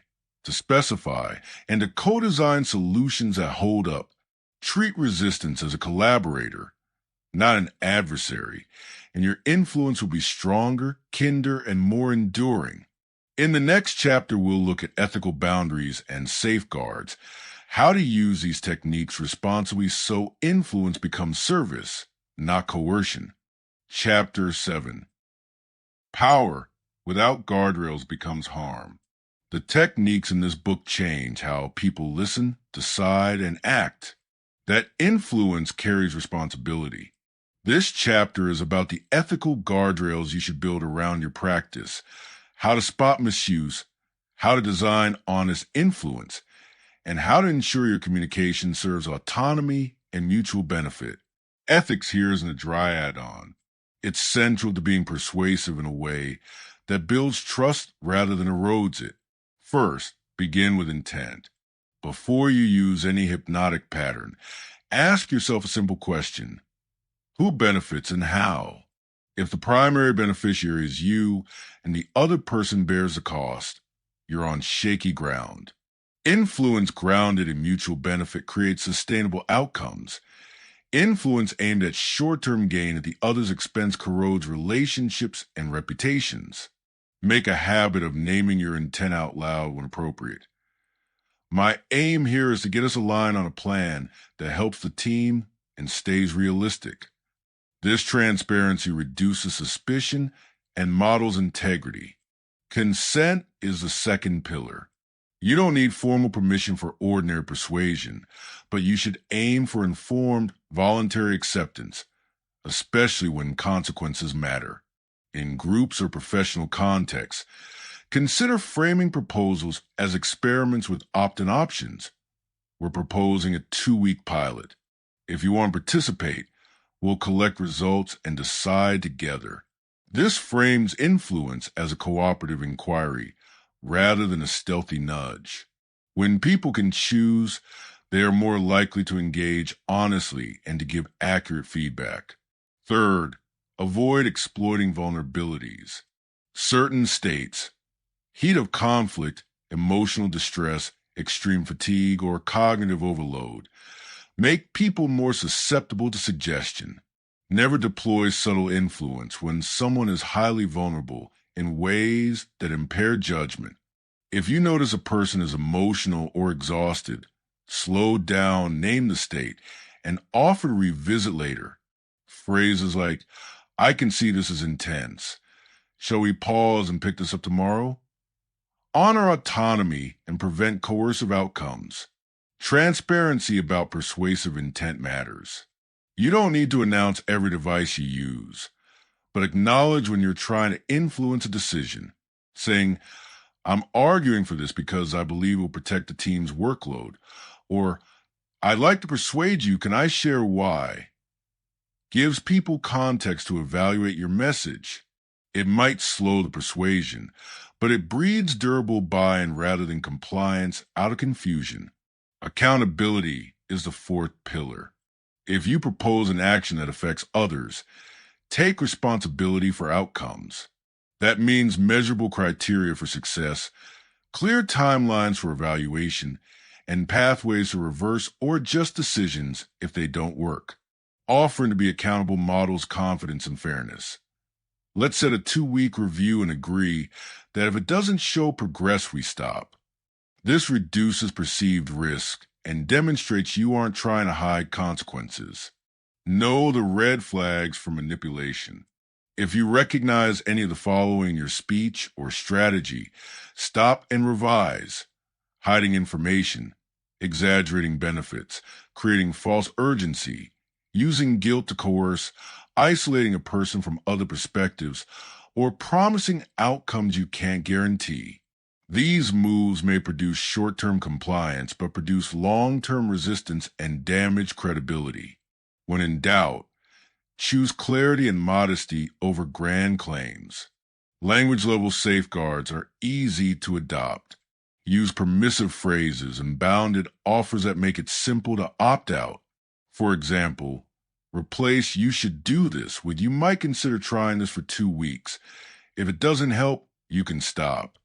to specify, and to co-design solutions that hold up. Treat resistance as a collaborator, not an adversary, and your influence will be stronger, kinder, and more enduring. In the next chapter, we'll look at ethical boundaries and safeguards, how to use these techniques responsibly so influence becomes service, not coercion. Chapter 7. Power without guardrails becomes harm. The techniques in this book change how people listen, decide, and act. That influence carries responsibility. This chapter is about the ethical guardrails you should build around your practice, how to spot misuse, how to design honest influence, and how to ensure your communication serves autonomy and mutual benefit. Ethics here isn't a dry add-on. It's central to being persuasive in a way that builds trust rather than erodes it. First, begin with intent. Before you use any hypnotic pattern, ask yourself a simple question. Who benefits and how? If the primary beneficiary is you and the other person bears the cost, you're on shaky ground. Influence grounded in mutual benefit creates sustainable outcomes. Influence aimed at short-term gain at the other's expense corrodes relationships and reputations. Make a habit of naming your intent out loud when appropriate. My aim here is to get us aligned on a plan that helps the team and stays realistic. This transparency reduces suspicion and models integrity. Consent is the second pillar. You don't need formal permission for ordinary persuasion, but you should aim for informed, voluntary acceptance, especially when consequences matter. In groups or professional contexts, consider framing proposals as experiments with opt-in options. We're proposing a 2-week pilot. If you want to participate, we'll collect results and decide together. This frames influence as a cooperative inquiry rather than a stealthy nudge. When people can choose, they are more likely to engage honestly and to give accurate feedback. Third, avoid exploiting vulnerabilities. Certain states, heat of conflict, emotional distress, extreme fatigue, or cognitive overload, make people more susceptible to suggestion. Never deploy subtle influence when someone is highly vulnerable in ways that impair judgment. If you notice a person is emotional or exhausted, slow down, name the state, and offer to revisit later. Phrases like, I can see this is intense. Shall we pause and pick this up tomorrow? Honor autonomy and prevent coercive outcomes. Transparency about persuasive intent matters. You don't need to announce every device you use, but acknowledge when you're trying to influence a decision, saying, I'm arguing for this because I believe it will protect the team's workload, or I'd like to persuade you, can I share why? Gives people context to evaluate your message. It might slow the persuasion, but it breeds durable buy-in rather than compliance out of confusion. Accountability is the fourth pillar. If you propose an action that affects others, take responsibility for outcomes. That means measurable criteria for success, clear timelines for evaluation, and pathways to reverse or adjust decisions if they don't work. Offering to be accountable models confidence and fairness. Let's set a 2-week review and agree that if it doesn't show progress, we stop. This reduces perceived risk and demonstrates you aren't trying to hide consequences. Know the red flags for manipulation. If you recognize any of the following in your speech or strategy, stop and revise. Hiding information, exaggerating benefits, creating false urgency, using guilt to coerce, isolating a person from other perspectives, or promising outcomes you can't guarantee. These moves may produce short-term compliance, but produce long-term resistance and damage credibility. When in doubt, choose clarity and modesty over grand claims. Language-level safeguards are easy to adopt. Use permissive phrases and bounded offers that make it simple to opt out. For example, replace "you should do this" with "you might consider trying this for 2 weeks. If it doesn't help, you can stop."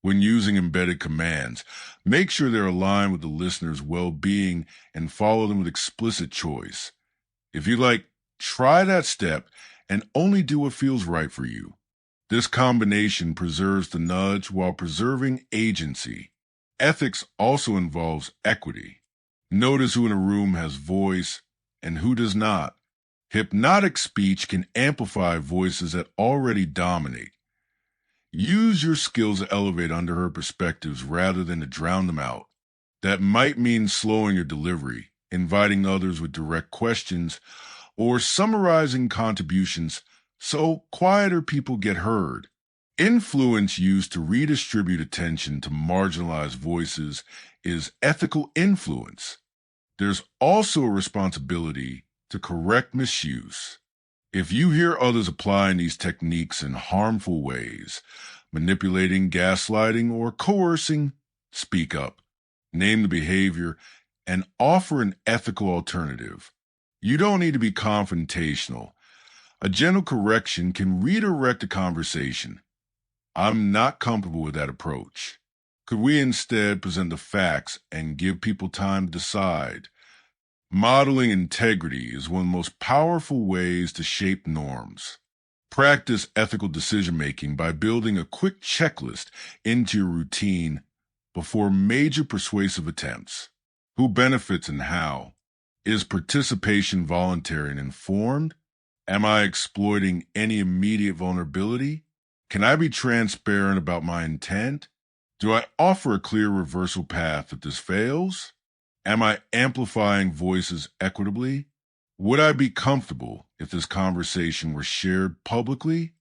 When using embedded commands, make sure they're aligned with the listener's well-being and follow them with explicit choice. If you like Try that step and only do what feels right for you. This combination preserves the nudge while preserving agency. Ethics also involves equity. Notice who in a room has voice and who does not. Hypnotic speech can amplify voices that already dominate. Use your skills to elevate under her perspectives rather than to drown them out. That might mean slowing your delivery, inviting others with direct questions, or summarizing contributions so quieter people get heard. Influence used to redistribute attention to marginalized voices is ethical influence. There's also a responsibility to correct misuse. If you hear others applying these techniques in harmful ways, manipulating, gaslighting, or coercing, speak up, name the behavior, and offer an ethical alternative. You don't need to be confrontational. A gentle correction can redirect a conversation. I'm not comfortable with that approach. Could we instead present the facts and give people time to decide? Modeling integrity is one of the most powerful ways to shape norms. Practice ethical decision-making by building a quick checklist into your routine before major persuasive attempts. Who benefits and how? Is participation voluntary and informed? Am I exploiting any immediate vulnerability? Can I be transparent about my intent? Do I offer a clear reversal path if this fails? Am I amplifying voices equitably? Would I be comfortable if this conversation were shared publicly?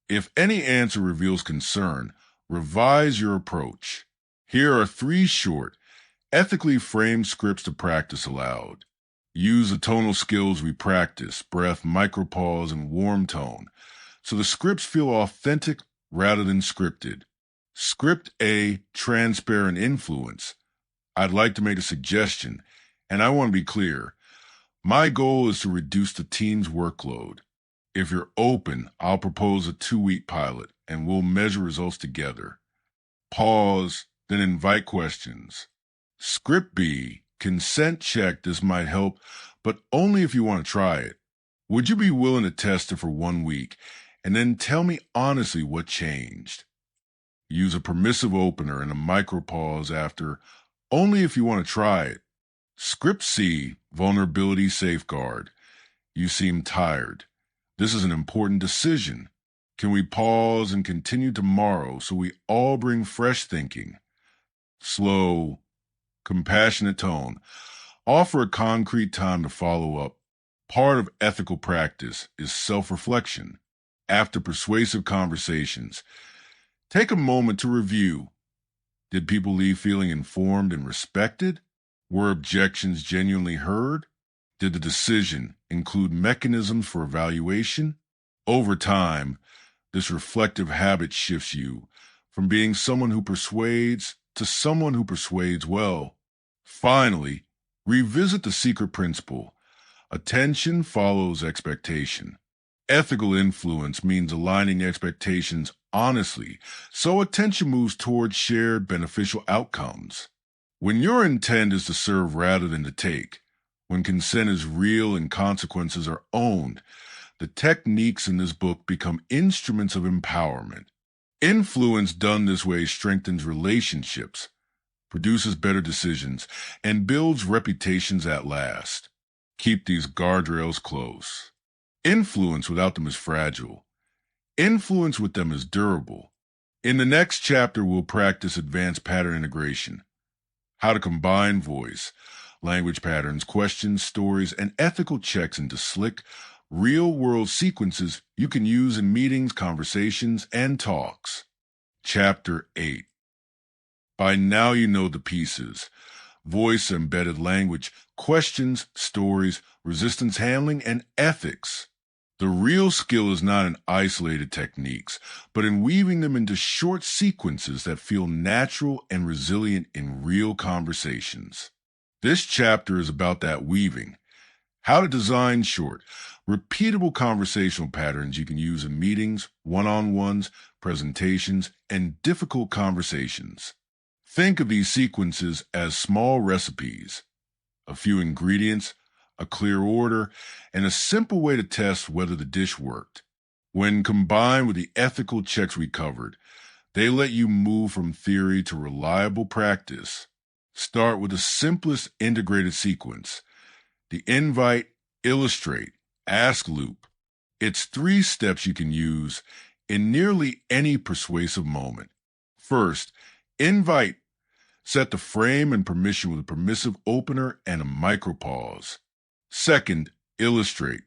If any answer reveals concern, revise your approach. Here are 3 short, ethically framed scripts to practice aloud. Use the tonal skills we practice, breath, micropause, and warm tone, so the scripts feel authentic rather than scripted. Script A, transparent influence. I'd like to make a suggestion, and I want to be clear. My goal is to reduce the team's workload. If you're open, I'll propose a 2-week pilot, and we'll measure results together. Pause, then invite questions. Script B, consent check. This might help, but only if you want to try it. Would you be willing to test it for 1 week, and then tell me honestly what changed? Use a permissive opener and a micropause after, only if you want to try it. Script C, vulnerability safeguard. You seem tired. This is an important decision. Can we pause and continue tomorrow so we all bring fresh thinking? Slow, compassionate tone. Offer a concrete time to follow up. Part of ethical practice is self-reflection. After persuasive conversations, take a moment to review. Did people leave feeling informed and respected? Were objections genuinely heard? Did the decision include mechanisms for evaluation? Over time, this reflective habit shifts you from being someone who persuades to someone who persuades well. Finally, revisit the secret principle. Attention follows expectation. Ethical influence means aligning expectations honestly, so attention moves towards shared beneficial outcomes. When your intent is to serve rather than to take, when consent is real and consequences are owned, the techniques in this book become instruments of empowerment. Influence done this way strengthens relationships, produces better decisions, and builds reputations that last. Keep these guardrails close. Influence without them is fragile. Influence with them is durable. In the next chapter, we'll practice advanced pattern integration, how to combine voice, language patterns, questions, stories, and ethical checks into slick, real-world sequences you can use in meetings, conversations, and talks. Chapter 8. By now you know the pieces: voice, embedded language, questions, stories, resistance handling, and ethics. The real skill is not in isolated techniques, but in weaving them into short sequences that feel natural and resilient in real conversations. This chapter is about that weaving, how to design short, repeatable conversational patterns you can use in meetings, one-on-ones, presentations, and difficult conversations. Think of these sequences as small recipes: a few ingredients, a clear order, and a simple way to test whether the dish worked. When combined with the ethical checks we covered, they let you move from theory to reliable practice. Start with the simplest integrated sequence: the invite, illustrate, ask loop. It's 3 steps you can use in nearly any persuasive moment. First, invite. Set the frame and permission with a permissive opener and a micropause. Second, illustrate.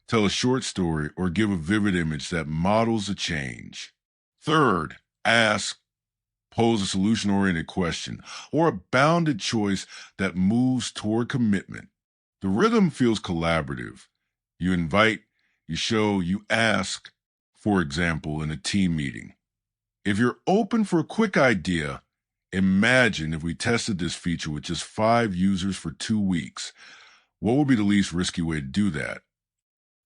Tell a short story or give a vivid image that models a change. Third, ask. Pose a solution-oriented question or a bounded choice that moves toward commitment. The rhythm feels collaborative. You invite, you show, you ask, for example, in a team meeting. If you're open for a quick idea, imagine if we tested this feature with just 5 users for 2 weeks. What would be the least risky way to do that?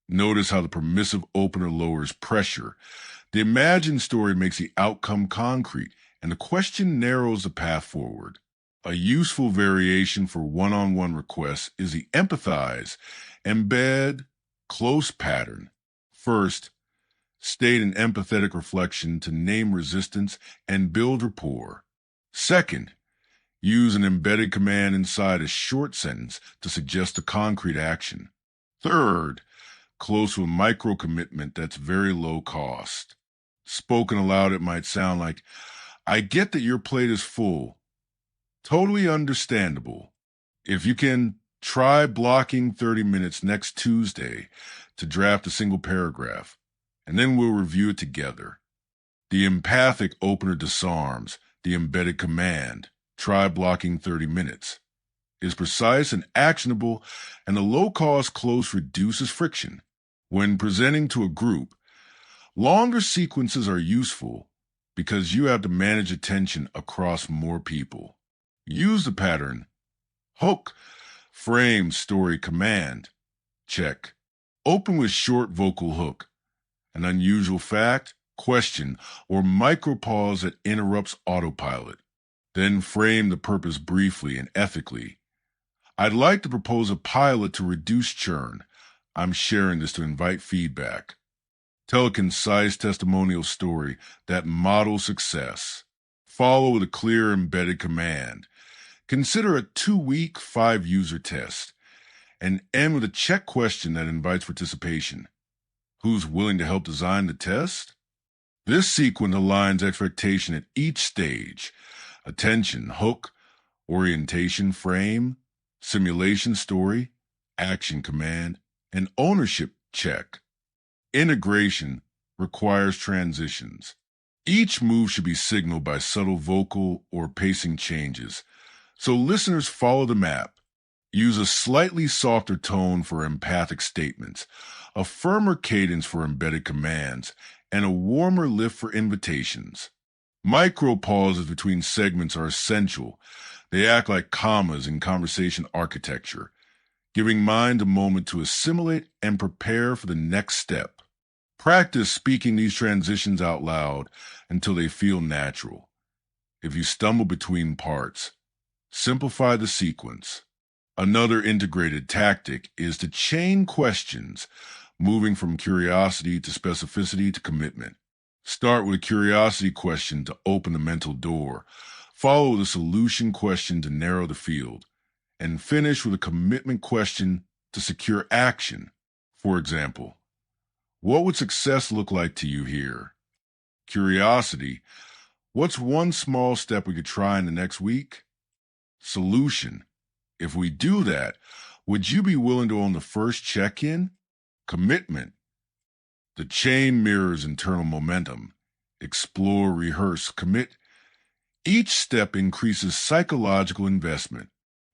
Notice how the permissive opener lowers pressure. The imagined story makes the outcome concrete, and the question narrows the path forward. A useful variation for one-on-one requests is the empathize, embed, close pattern. First, state an empathetic reflection to name resistance and build rapport. Second, use an embedded command inside a short sentence to suggest a concrete action. Third, close with micro commitment that's very low cost. Spoken aloud, it might sound like, "I get that your plate is full. Totally understandable. If you can, try blocking 30 minutes next Tuesday to draft a single paragraph, and then we'll review it together." The empathic opener disarms. The embedded command, "try blocking 30 minutes," is precise and actionable, and the low-cost close reduces friction. When presenting to a group, longer sequences are useful because you have to manage attention across more people. Use the pattern: hook, frame, story, command. Check. Open with short vocal hook. An unusual fact, question, or micropause that interrupts autopilot. Then frame the purpose briefly and ethically. "I'd like to propose a pilot to reduce churn. I'm sharing this to invite feedback." Tell a concise testimonial story that models success. Follow with a clear embedded command. Consider a 2-week, 5-user test. And end with a check question that invites participation. Who's willing to help design the test? This sequence aligns expectation at each stage: attention, hook, orientation, frame, simulation, story, action, command, and ownership, check. Integration requires transitions. Each move should be signaled by subtle vocal or pacing changes, so listeners follow the map. Use a slightly softer tone for empathic statements, a firmer cadence for embedded commands, and a warmer lift for invitations. Micro pauses between segments are essential. They act like commas in conversation architecture, giving mind a moment to assimilate and prepare for the next step. Practice speaking these transitions out loud until they feel natural. If you stumble between parts, simplify the sequence. Another integrated tactic is to chain questions, moving from curiosity to specificity to commitment. Start with a curiosity question to open the mental door, follow with a solution question to narrow the field, and finish with a commitment question to secure action. For example, what would success look like to you here? Curiosity, what's one small step we could try in the next week? Solution, if we do that, would you be willing to own the first check-in? Commitment, the chain mirrors internal momentum. Explore, rehearse, commit. Each step increases psychological investment.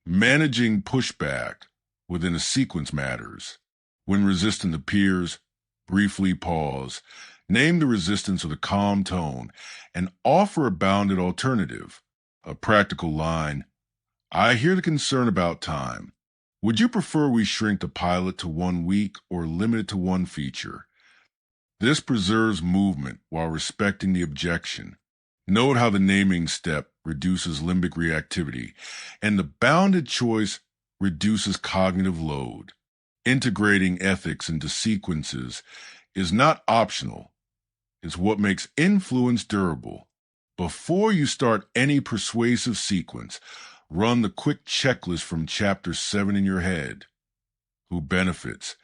Managing pushback within a sequence matters. When resistance appears, briefly pause, name the resistance with a calm tone, and offer a bounded alternative. A practical line: "I hear the concern about time. Would you prefer we shrink the pilot to 1 week or limit it to 1 feature?" This preserves movement while respecting the objection. Note how the naming step reduces limbic reactivity, and the bounded choice reduces cognitive load. Integrating ethics into sequences is not optional. It's what makes influence durable. Before you start any persuasive sequence, run the quick checklist from Chapter 7 in your head. Who benefits?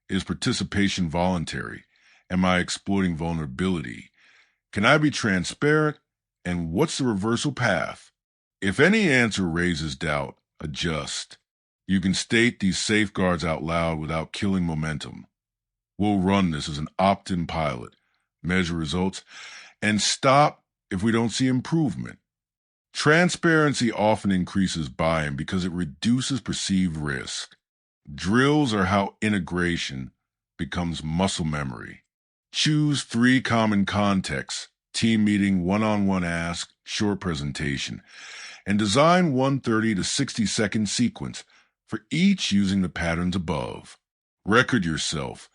Is participation voluntary? Am I exploiting vulnerability? Can I be transparent? And what's the reversal path? If any answer raises doubt, adjust. You can state these safeguards out loud without killing momentum. We'll run this as an opt-in pilot, measure results, and stop if we don't see improvement. Transparency often increases buy-in because it reduces perceived risk. Drills are how integration becomes muscle memory. Choose 3 common contexts: team meeting, one-on-one ask, short presentation, and design 130 to 60-second sequence for each using the patterns above. Record yourself,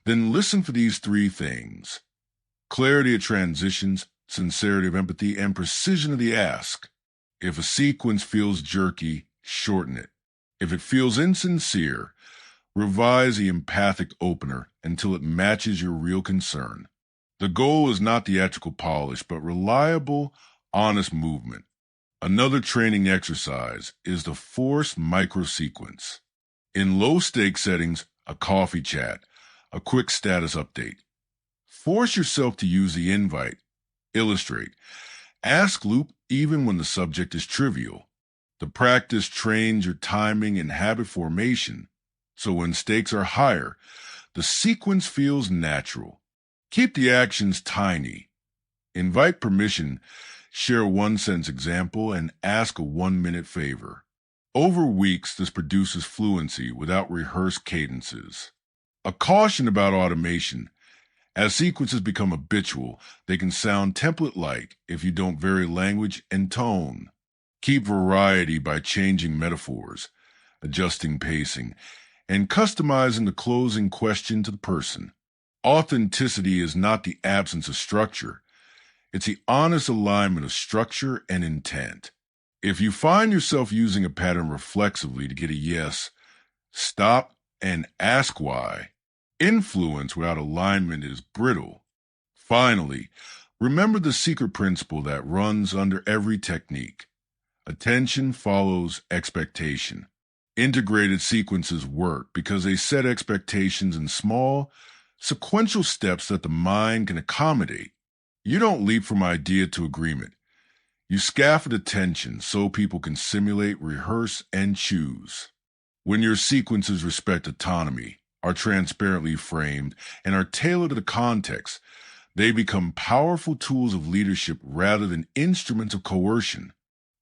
then listen for these 3 things: clarity of transitions, sincerity of empathy, and precision of the ask. If a sequence feels jerky, shorten it. If it feels insincere, revise the empathic opener until it matches your real concern. The goal is not theatrical polish, but reliable, honest movement. Another training exercise is the forced micro-sequence. In low-stakes settings, a coffee chat, a quick status update. Force yourself to use the invite, illustrate, ask loop even when the subject is trivial. The practice trains your timing and habit formation, so when stakes are higher, the sequence feels natural. Keep the actions tiny. Invite permission, share a 1-sentence example, and ask a 1-minute favor. Over weeks, this produces fluency without rehearsed cadences. A caution about automation. As sequences become habitual, they can sound template-like if you don't vary language and tone. Keep variety by changing metaphors, adjusting pacing, and customizing the closing question to the person. Authenticity is not the absence of structure. It's the honest alignment of structure and intent. If you find yourself using a pattern reflexively to get a yes, stop and ask why. Influence without alignment is brittle. Finally, remember the secret principle that runs under every technique. Attention follows expectation. Integrated sequences work because they set expectations in small, sequential steps that the mind can accommodate. You don't leap from idea to agreement. You scaffold attention so people can simulate, rehearse, and choose. When your sequences respect autonomy, are transparently framed, and are tailored to the context, they become powerful tools of leadership rather than instruments of coercion.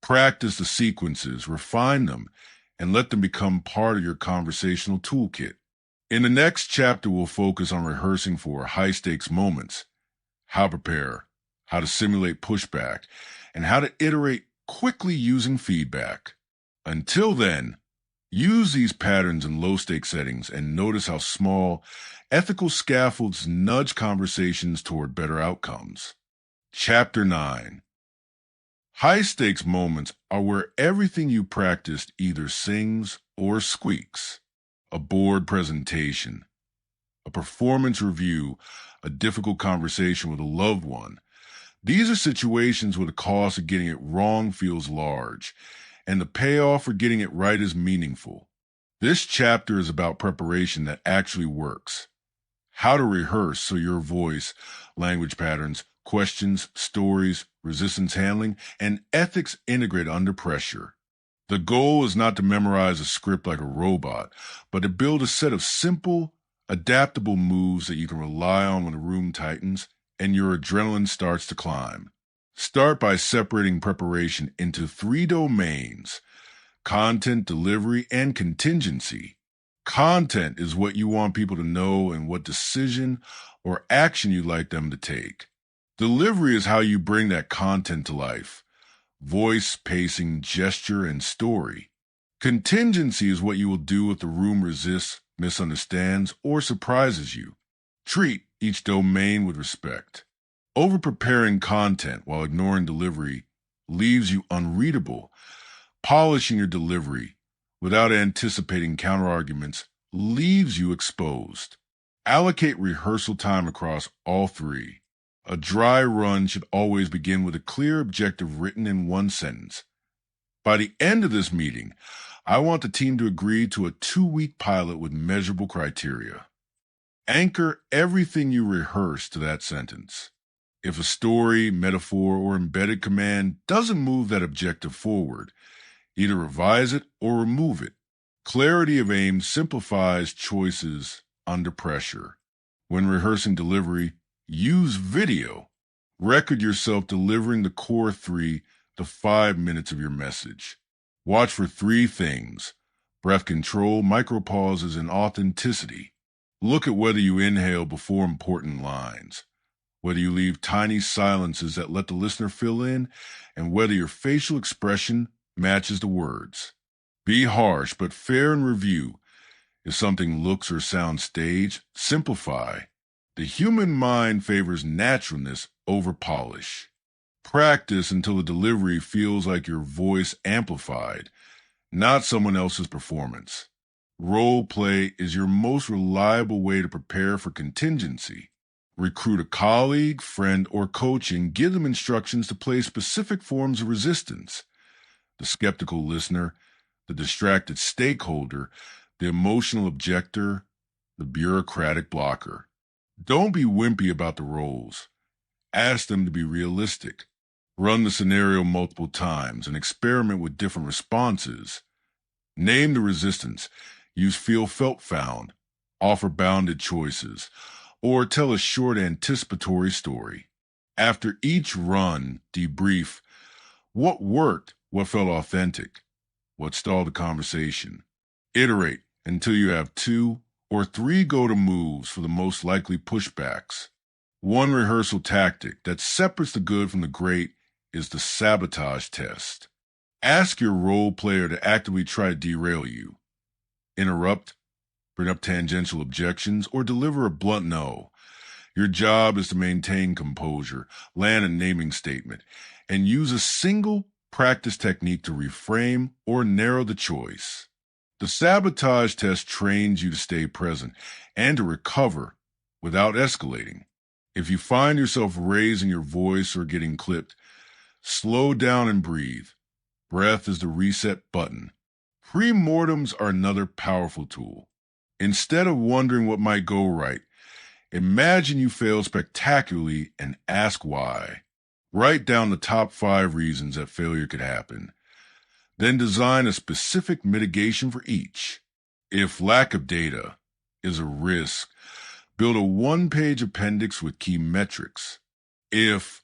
Practice the sequences, refine them, and let them become part of your conversational toolkit. In the next chapter, we'll focus on rehearsing for high-stakes moments, how to prepare, how to simulate pushback, and how to iterate quickly using feedback. Until then, use these patterns in low-stakes settings and notice how small, ethical scaffolds nudge conversations toward better outcomes. Chapter 9. High-stakes moments are where everything you practiced either sings or squeaks. A board presentation, a performance review, a difficult conversation with a loved one. These are situations where the cost of getting it wrong feels large, and the payoff for getting it right is meaningful. This chapter is about preparation that actually works. How to rehearse so your voice, language patterns, questions, stories, resistance handling, and ethics integrate under pressure. The goal is not to memorize a script like a robot, but to build a set of simple, adaptable moves that you can rely on when the room tightens and your adrenaline starts to climb. Start by separating preparation into 3 domains: content, delivery, and contingency. Content is what you want people to know and what decision or action you'd like them to take. Delivery is how you bring that content to life: voice, pacing, gesture, and story. Contingency is what you will do if the room resists, misunderstands, or surprises you. Treat each domain with respect. Over-preparing content while ignoring delivery leaves you unreadable. Polishing your delivery without anticipating counterarguments leaves you exposed. Allocate rehearsal time across all three. A dry run should always begin with a clear objective written in one sentence. By the end of this meeting, I want the team to agree to a 2-week pilot with measurable criteria. Anchor everything you rehearse to that sentence. If a story, metaphor, or embedded command doesn't move that objective forward, either revise it or remove it. Clarity of aim simplifies choices under pressure. When rehearsing delivery, use video. Record yourself delivering the core 3 to 5 minutes of your message. Watch for 3 things: breath control, micropauses, and authenticity. Look at whether you inhale before important lines, whether you leave tiny silences that let the listener fill in, and whether your facial expression matches the words. Be harsh but fair in review. If something looks or sounds staged, simplify. The human mind favors naturalness over polish. Practice until the delivery feels like your voice amplified, not someone else's performance. Role play is your most reliable way to prepare for contingency. Recruit a colleague, friend, or coach and give them instructions to play specific forms of resistance. The skeptical listener, the distracted stakeholder, the emotional objector, the bureaucratic blocker. Don't be wimpy about the roles. Ask them to be realistic. Run the scenario multiple times and experiment with different responses. Name the resistance. Use feel, felt, found. Offer bounded choices. Or tell a short anticipatory story. After each run, debrief. What worked? What felt authentic? What stalled the conversation? Iterate until you have 2 or 3 go-to moves for the most likely pushbacks. One rehearsal tactic that separates the good from the great is the sabotage test. Ask your role player to actively try to derail you. Interrupt, bring up tangential objections, or deliver a blunt no. Your job is to maintain composure, land a naming statement, and use a single practice technique to reframe or narrow the choice. The sabotage test trains you to stay present and to recover without escalating. If you find yourself raising your voice or getting clipped, slow down and breathe. Breath is the reset button. Pre-mortems are another powerful tool. Instead of wondering what might go right, imagine you failed spectacularly and ask why. Write down the top 5 reasons that failure could happen. Then design a specific mitigation for each. If lack of data is a risk, build a 1-page appendix with key metrics. If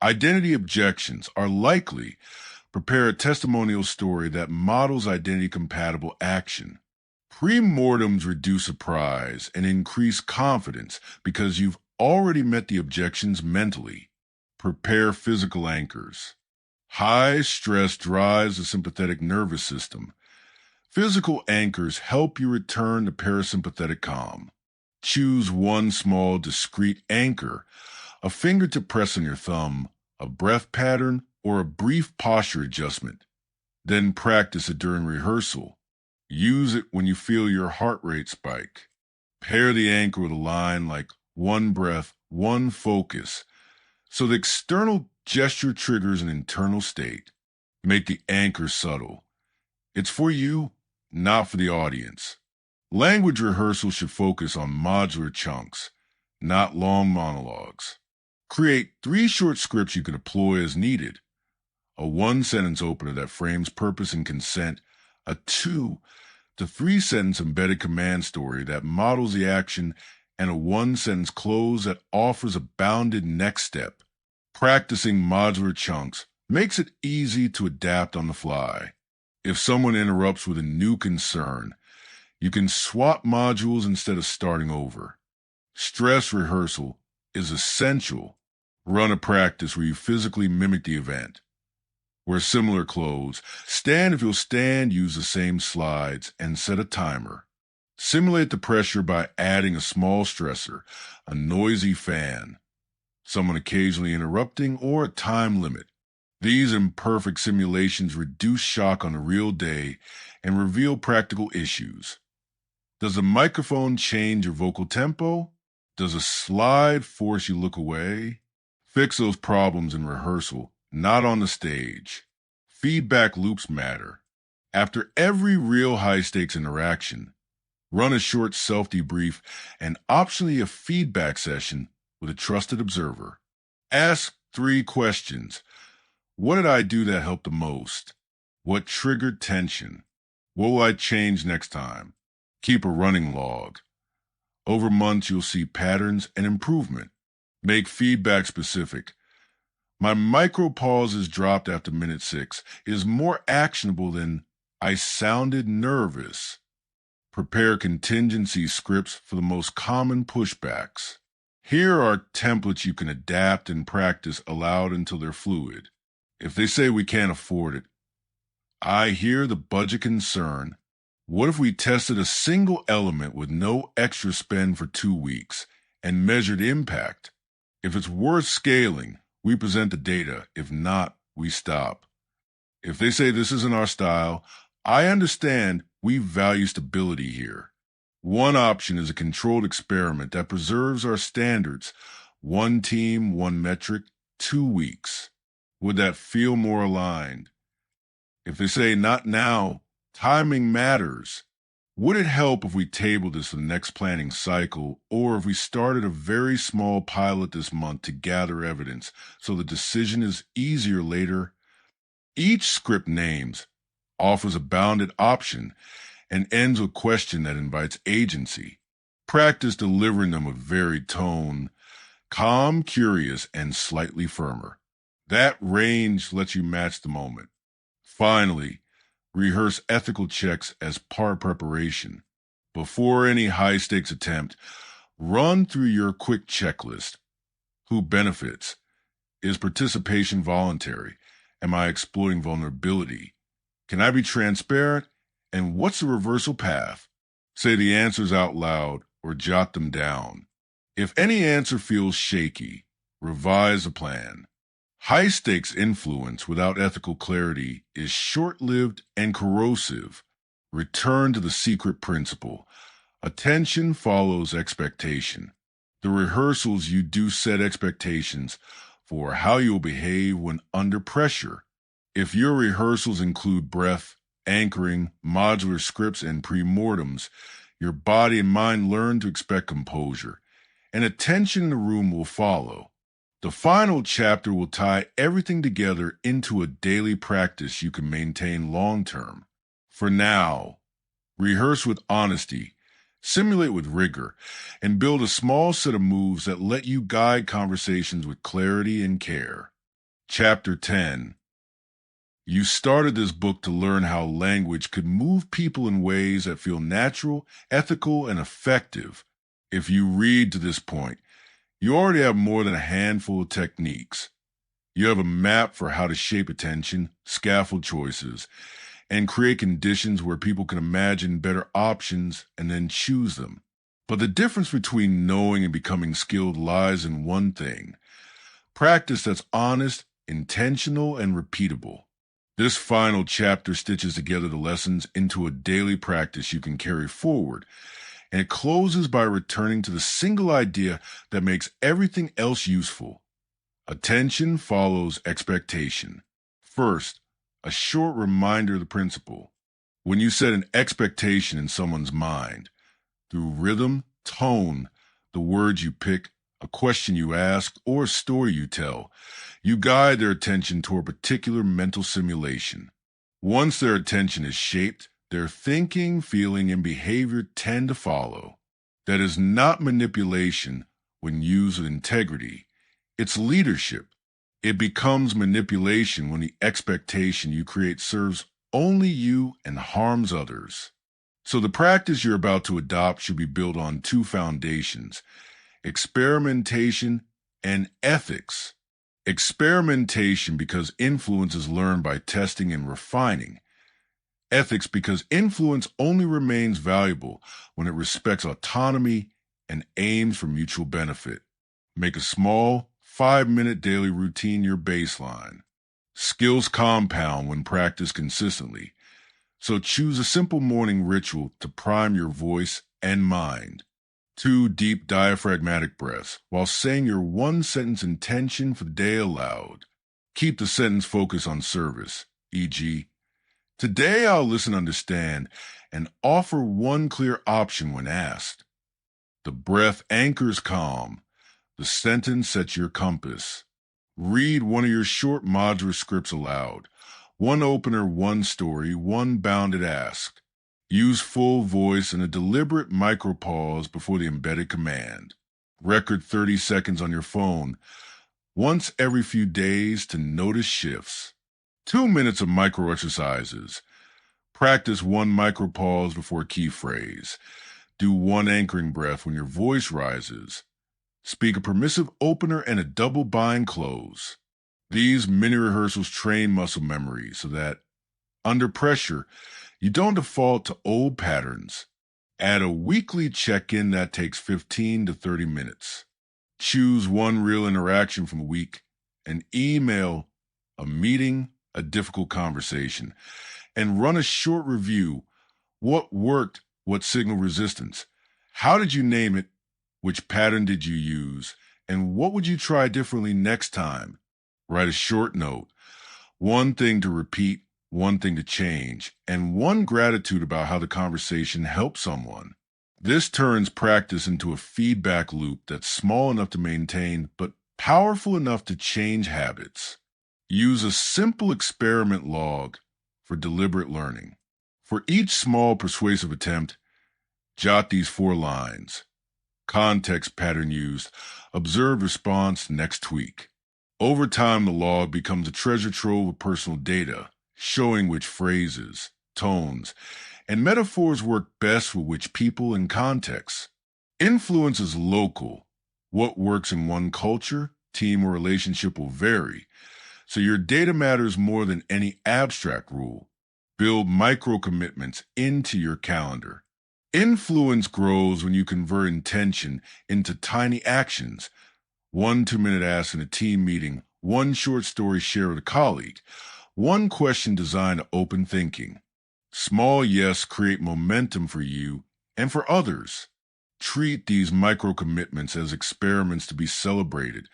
identity objections are likely, prepare a testimonial story that models identity-compatible action. Pre-mortems reduce surprise and increase confidence because you've already met the objections mentally. Prepare physical anchors. High stress drives the sympathetic nervous system. Physical anchors help you return to parasympathetic calm. Choose one small, discrete anchor, a fingertip press on your thumb, a breath pattern, or a brief posture adjustment. Then practice it during rehearsal. Use it when you feel your heart rate spike. Pair the anchor with a line like one breath, one focus, so the external gesture triggers an internal state. Make the anchor subtle. It's for you, not for the audience. Language rehearsal should focus on modular chunks, not long monologues. Create 3 short scripts you can deploy as needed. A 1-sentence opener that frames purpose and consent, a 2 to 3-sentence embedded command story that models the action, and a 1-sentence close that offers a bounded next step. Practicing modular chunks makes it easy to adapt on the fly. If someone interrupts with a new concern, you can swap modules instead of starting over. Stress rehearsal is essential. Run a practice where you physically mimic the event. Wear similar clothes. Stand if you'll stand, use the same slides, and set a timer. Simulate the pressure by adding a small stressor, a noisy fan, someone occasionally interrupting, or a time limit. These imperfect simulations reduce shock on a real day and reveal practical issues. Does a microphone change your vocal tempo? Does a slide force you look away? Fix those problems in rehearsal, not on the stage. Feedback loops matter. After every real high-stakes interaction, run a short self-debrief and optionally a feedback session with a trusted observer. Ask 3 questions. What did I do that helped the most? What triggered tension? What will I change next time? Keep a running log. Over months, you'll see patterns and improvement. Make feedback specific. My micro pauses dropped after minute 6 is more actionable than I sounded nervous. Prepare contingency scripts for the most common pushbacks. Here are templates you can adapt and practice aloud until they're fluid. If they say we can't afford it, I hear the budget concern. What if we tested a single element with no extra spend for 2 weeks and measured impact? If it's worth scaling, we present the data. If not, we stop. If they say this isn't our style, I understand we value stability here. One option is a controlled experiment that preserves our standards. 1 team, 1 metric, 2 weeks. Would that feel more aligned? If they say not now, timing matters. Would it help if we tabled this for the next planning cycle, or if we started a very small pilot this month to gather evidence so the decision is easier later? Each script names, offers a bounded option, and ends with a question that invites agency. Practice delivering them with varied tone, calm, curious, and slightly firmer. That range lets you match the moment. Finally, rehearse ethical checks as part preparation. Before any high-stakes attempt, run through your quick checklist. Who benefits? Is participation voluntary? Am I exploiting vulnerability? Can I be transparent? And what's the reversal path? Say the answers out loud or jot them down. If any answer feels shaky, revise the plan. High-stakes influence without ethical clarity is short-lived and corrosive. Return to the secret principle. Attention follows expectation. The rehearsals you do set expectations for how you'll behave when under pressure. If your rehearsals include breath, anchoring, modular scripts, and pre-mortems, your body and mind learn to expect composure, and attention in the room will follow. The final chapter will tie everything together into a daily practice you can maintain long-term. For now, rehearse with honesty, simulate with rigor, and build a small set of moves that let you guide conversations with clarity and care. Chapter 10. You started this book to learn how language could move people in ways that feel natural, ethical, and effective. If you read to this point, you already have more than a handful of techniques. You have a map for how to shape attention, scaffold choices, and create conditions where people can imagine better options and then choose them. But the difference between knowing and becoming skilled lies in one thing: practice that's honest, intentional, and repeatable. This final chapter stitches together the lessons into a daily practice you can carry forward, and it closes by returning to the single idea that makes everything else useful. Attention follows expectation. First, a short reminder of the principle. When you set an expectation in someone's mind, through rhythm, tone, the words you pick, a question you ask, or a story you tell, you guide their attention toward a particular mental simulation. Once their attention is shaped, their thinking, feeling, and behavior tend to follow. That is not manipulation when used with integrity. It's leadership. It becomes manipulation when the expectation you create serves only you and harms others. So the practice you're about to adopt should be built on 2 foundations: experimentation and ethics. Experimentation because influence is learned by testing and refining. Ethics because influence only remains valuable when it respects autonomy and aims for mutual benefit. Make a small, 5-minute daily routine your baseline. Skills compound when practiced consistently, so choose a simple morning ritual to prime your voice and mind. 2 deep diaphragmatic breaths while saying your one-sentence intention for the day aloud. Keep the sentence focused on service, e.g., today I'll listen, understand, and offer one clear option when asked. The breath anchors calm. The sentence sets your compass. Read one of your short modular scripts aloud. One opener, one story, one bounded ask. Use full voice and a deliberate micropause before the embedded command. Record 30 seconds on your phone, once every few days to notice shifts. 2 minutes of micro exercises. Practice one micropause before a key phrase. Do one anchoring breath when your voice rises. Speak a permissive opener and a double bind close. These mini rehearsals train muscle memory so that, under pressure, you don't default to old patterns. Add a weekly check-in that takes 15 to 30 minutes. Choose one real interaction from the week, an email, a meeting, a difficult conversation, and run a short review. What worked? What signaled resistance? How did you name it? Which pattern did you use? And what would you try differently next time? Write a short note. One thing to repeat, one thing to change, and one gratitude about how the conversation helped someone. This turns practice into a feedback loop that's small enough to maintain, but powerful enough to change habits. Use a simple experiment log for deliberate learning. For each small persuasive attempt, jot these 4 lines. Context pattern used, observed response, next tweak. Over time, the log becomes a treasure trove of personal data, showing which phrases, tones, and metaphors work best with which people and contexts. Influence is local. What works in one culture, team, or relationship will vary, so your data matters more than any abstract rule. Build micro commitments into your calendar. Influence grows when you convert intention into tiny actions. 1 2-minute ask in a team meeting, one short story shared with a colleague, one question designed to open thinking. Small yes create momentum for you and for others. Treat these micro commitments as experiments to be celebrated,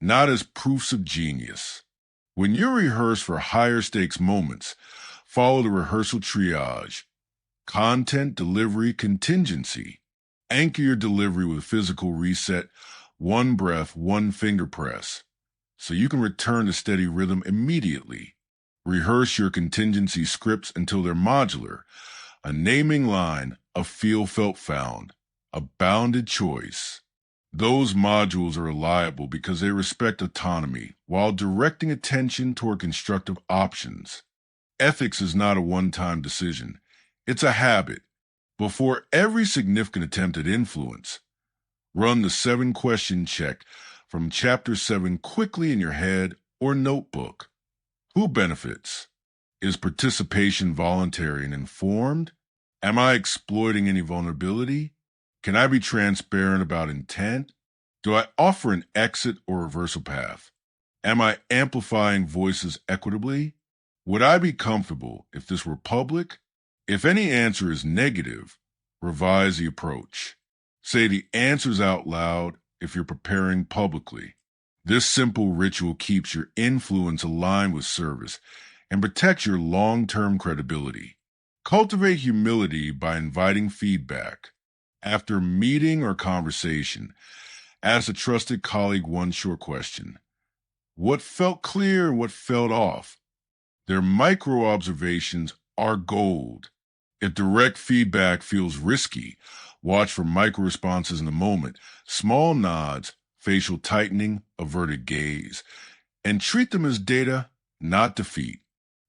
not as proofs of genius. When you rehearse for higher stakes moments, follow the rehearsal triage. Content, delivery, contingency. Anchor your delivery with physical reset, one breath, one finger press, so you can return to steady rhythm immediately. Rehearse your contingency scripts until they're modular. A naming line, a feel felt found, a bounded choice. Those modules are reliable because they respect autonomy while directing attention toward constructive options. Ethics is not a one-time decision. It's a habit. Before every significant attempt at influence, run the 7-question check from Chapter 7 quickly in your head or notebook. Who benefits? Is participation voluntary and informed? Am I exploiting any vulnerability? Can I be transparent about intent? Do I offer an exit or reversal path? Am I amplifying voices equitably? Would I be comfortable if this were public? If any answer is negative, revise the approach. Say the answers out loud if you're preparing publicly. This simple ritual keeps your influence aligned with service and protects your long-term credibility. Cultivate humility by inviting feedback. After a meeting or conversation, ask a trusted colleague one short question. What felt clear and what felt off? Their micro-observations are gold. If direct feedback feels risky, watch for micro-responses in the moment, small nods, facial tightening, averted gaze, and treat them as data, not defeat.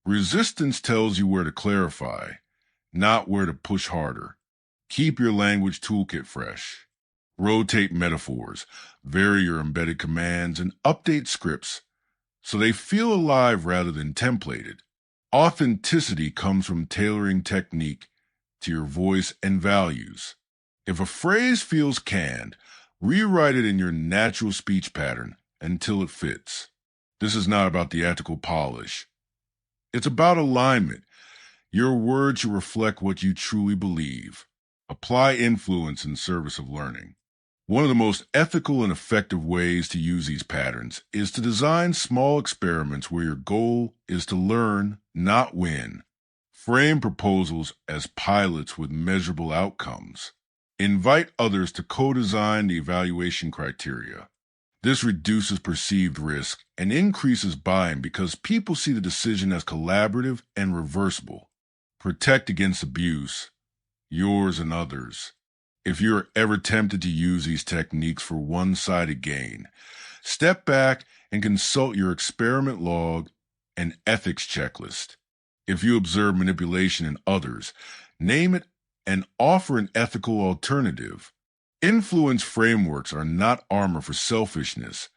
Resistance tells you where to clarify, not where to push harder. Keep your language toolkit fresh. Rotate metaphors, vary your embedded commands, and update scripts so they feel alive rather than templated. Authenticity comes from tailoring technique to your voice and values. If a phrase feels canned, rewrite it in your natural speech pattern until it fits. This is not about theatrical polish. It's about alignment. Your words should reflect what you truly believe. Apply influence in service of learning. One of the most ethical and effective ways to use these patterns is to design small experiments where your goal is to learn, not win. Frame proposals as pilots with measurable outcomes. Invite others to co-design the evaluation criteria. This reduces perceived risk and increases buy-in because people see the decision as collaborative and reversible. Protect against abuse, yours and others. If you're ever tempted to use these techniques for one-sided gain, step back and consult your experiment log and ethics checklist. If you observe manipulation in others, name it and offer an ethical alternative. Influence frameworks are not armor for selfishness.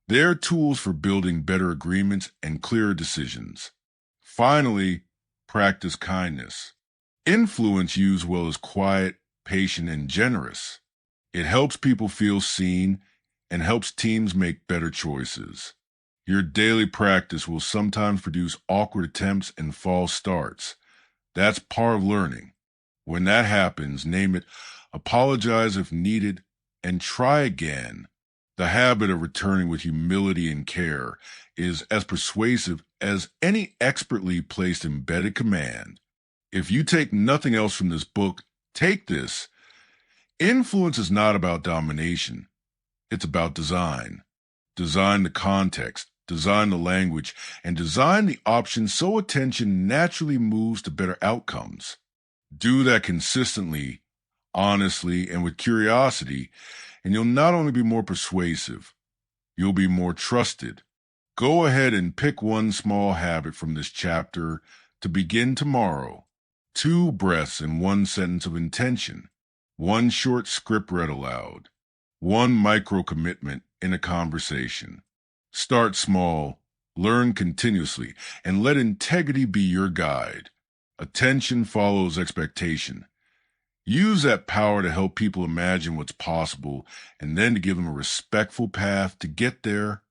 They're tools for building better agreements and clearer decisions. Finally, practice kindness. Influence used well is quiet, patient, and generous. It helps people feel seen and helps teams make better choices. Your daily practice will sometimes produce awkward attempts and false starts. That's part of learning. When that happens, name it, apologize if needed, and try again. The habit of returning with humility and care is as persuasive as any expertly placed embedded command. If you take nothing else from this book, take this. Influence is not about domination. It's about design. Design the context, design the language, and design the options so attention naturally moves to better outcomes. Do that consistently, honestly, and with curiosity, and you'll not only be more persuasive, you'll be more trusted. Go ahead and pick one small habit from this chapter to begin tomorrow. 2 breaths and 1 sentence of intention. 1 short script read aloud. 1 micro commitment in a conversation. Start small, learn continuously, and let integrity be your guide. Attention follows expectation. Use that power to help people imagine what's possible and then to give them a respectful path to get there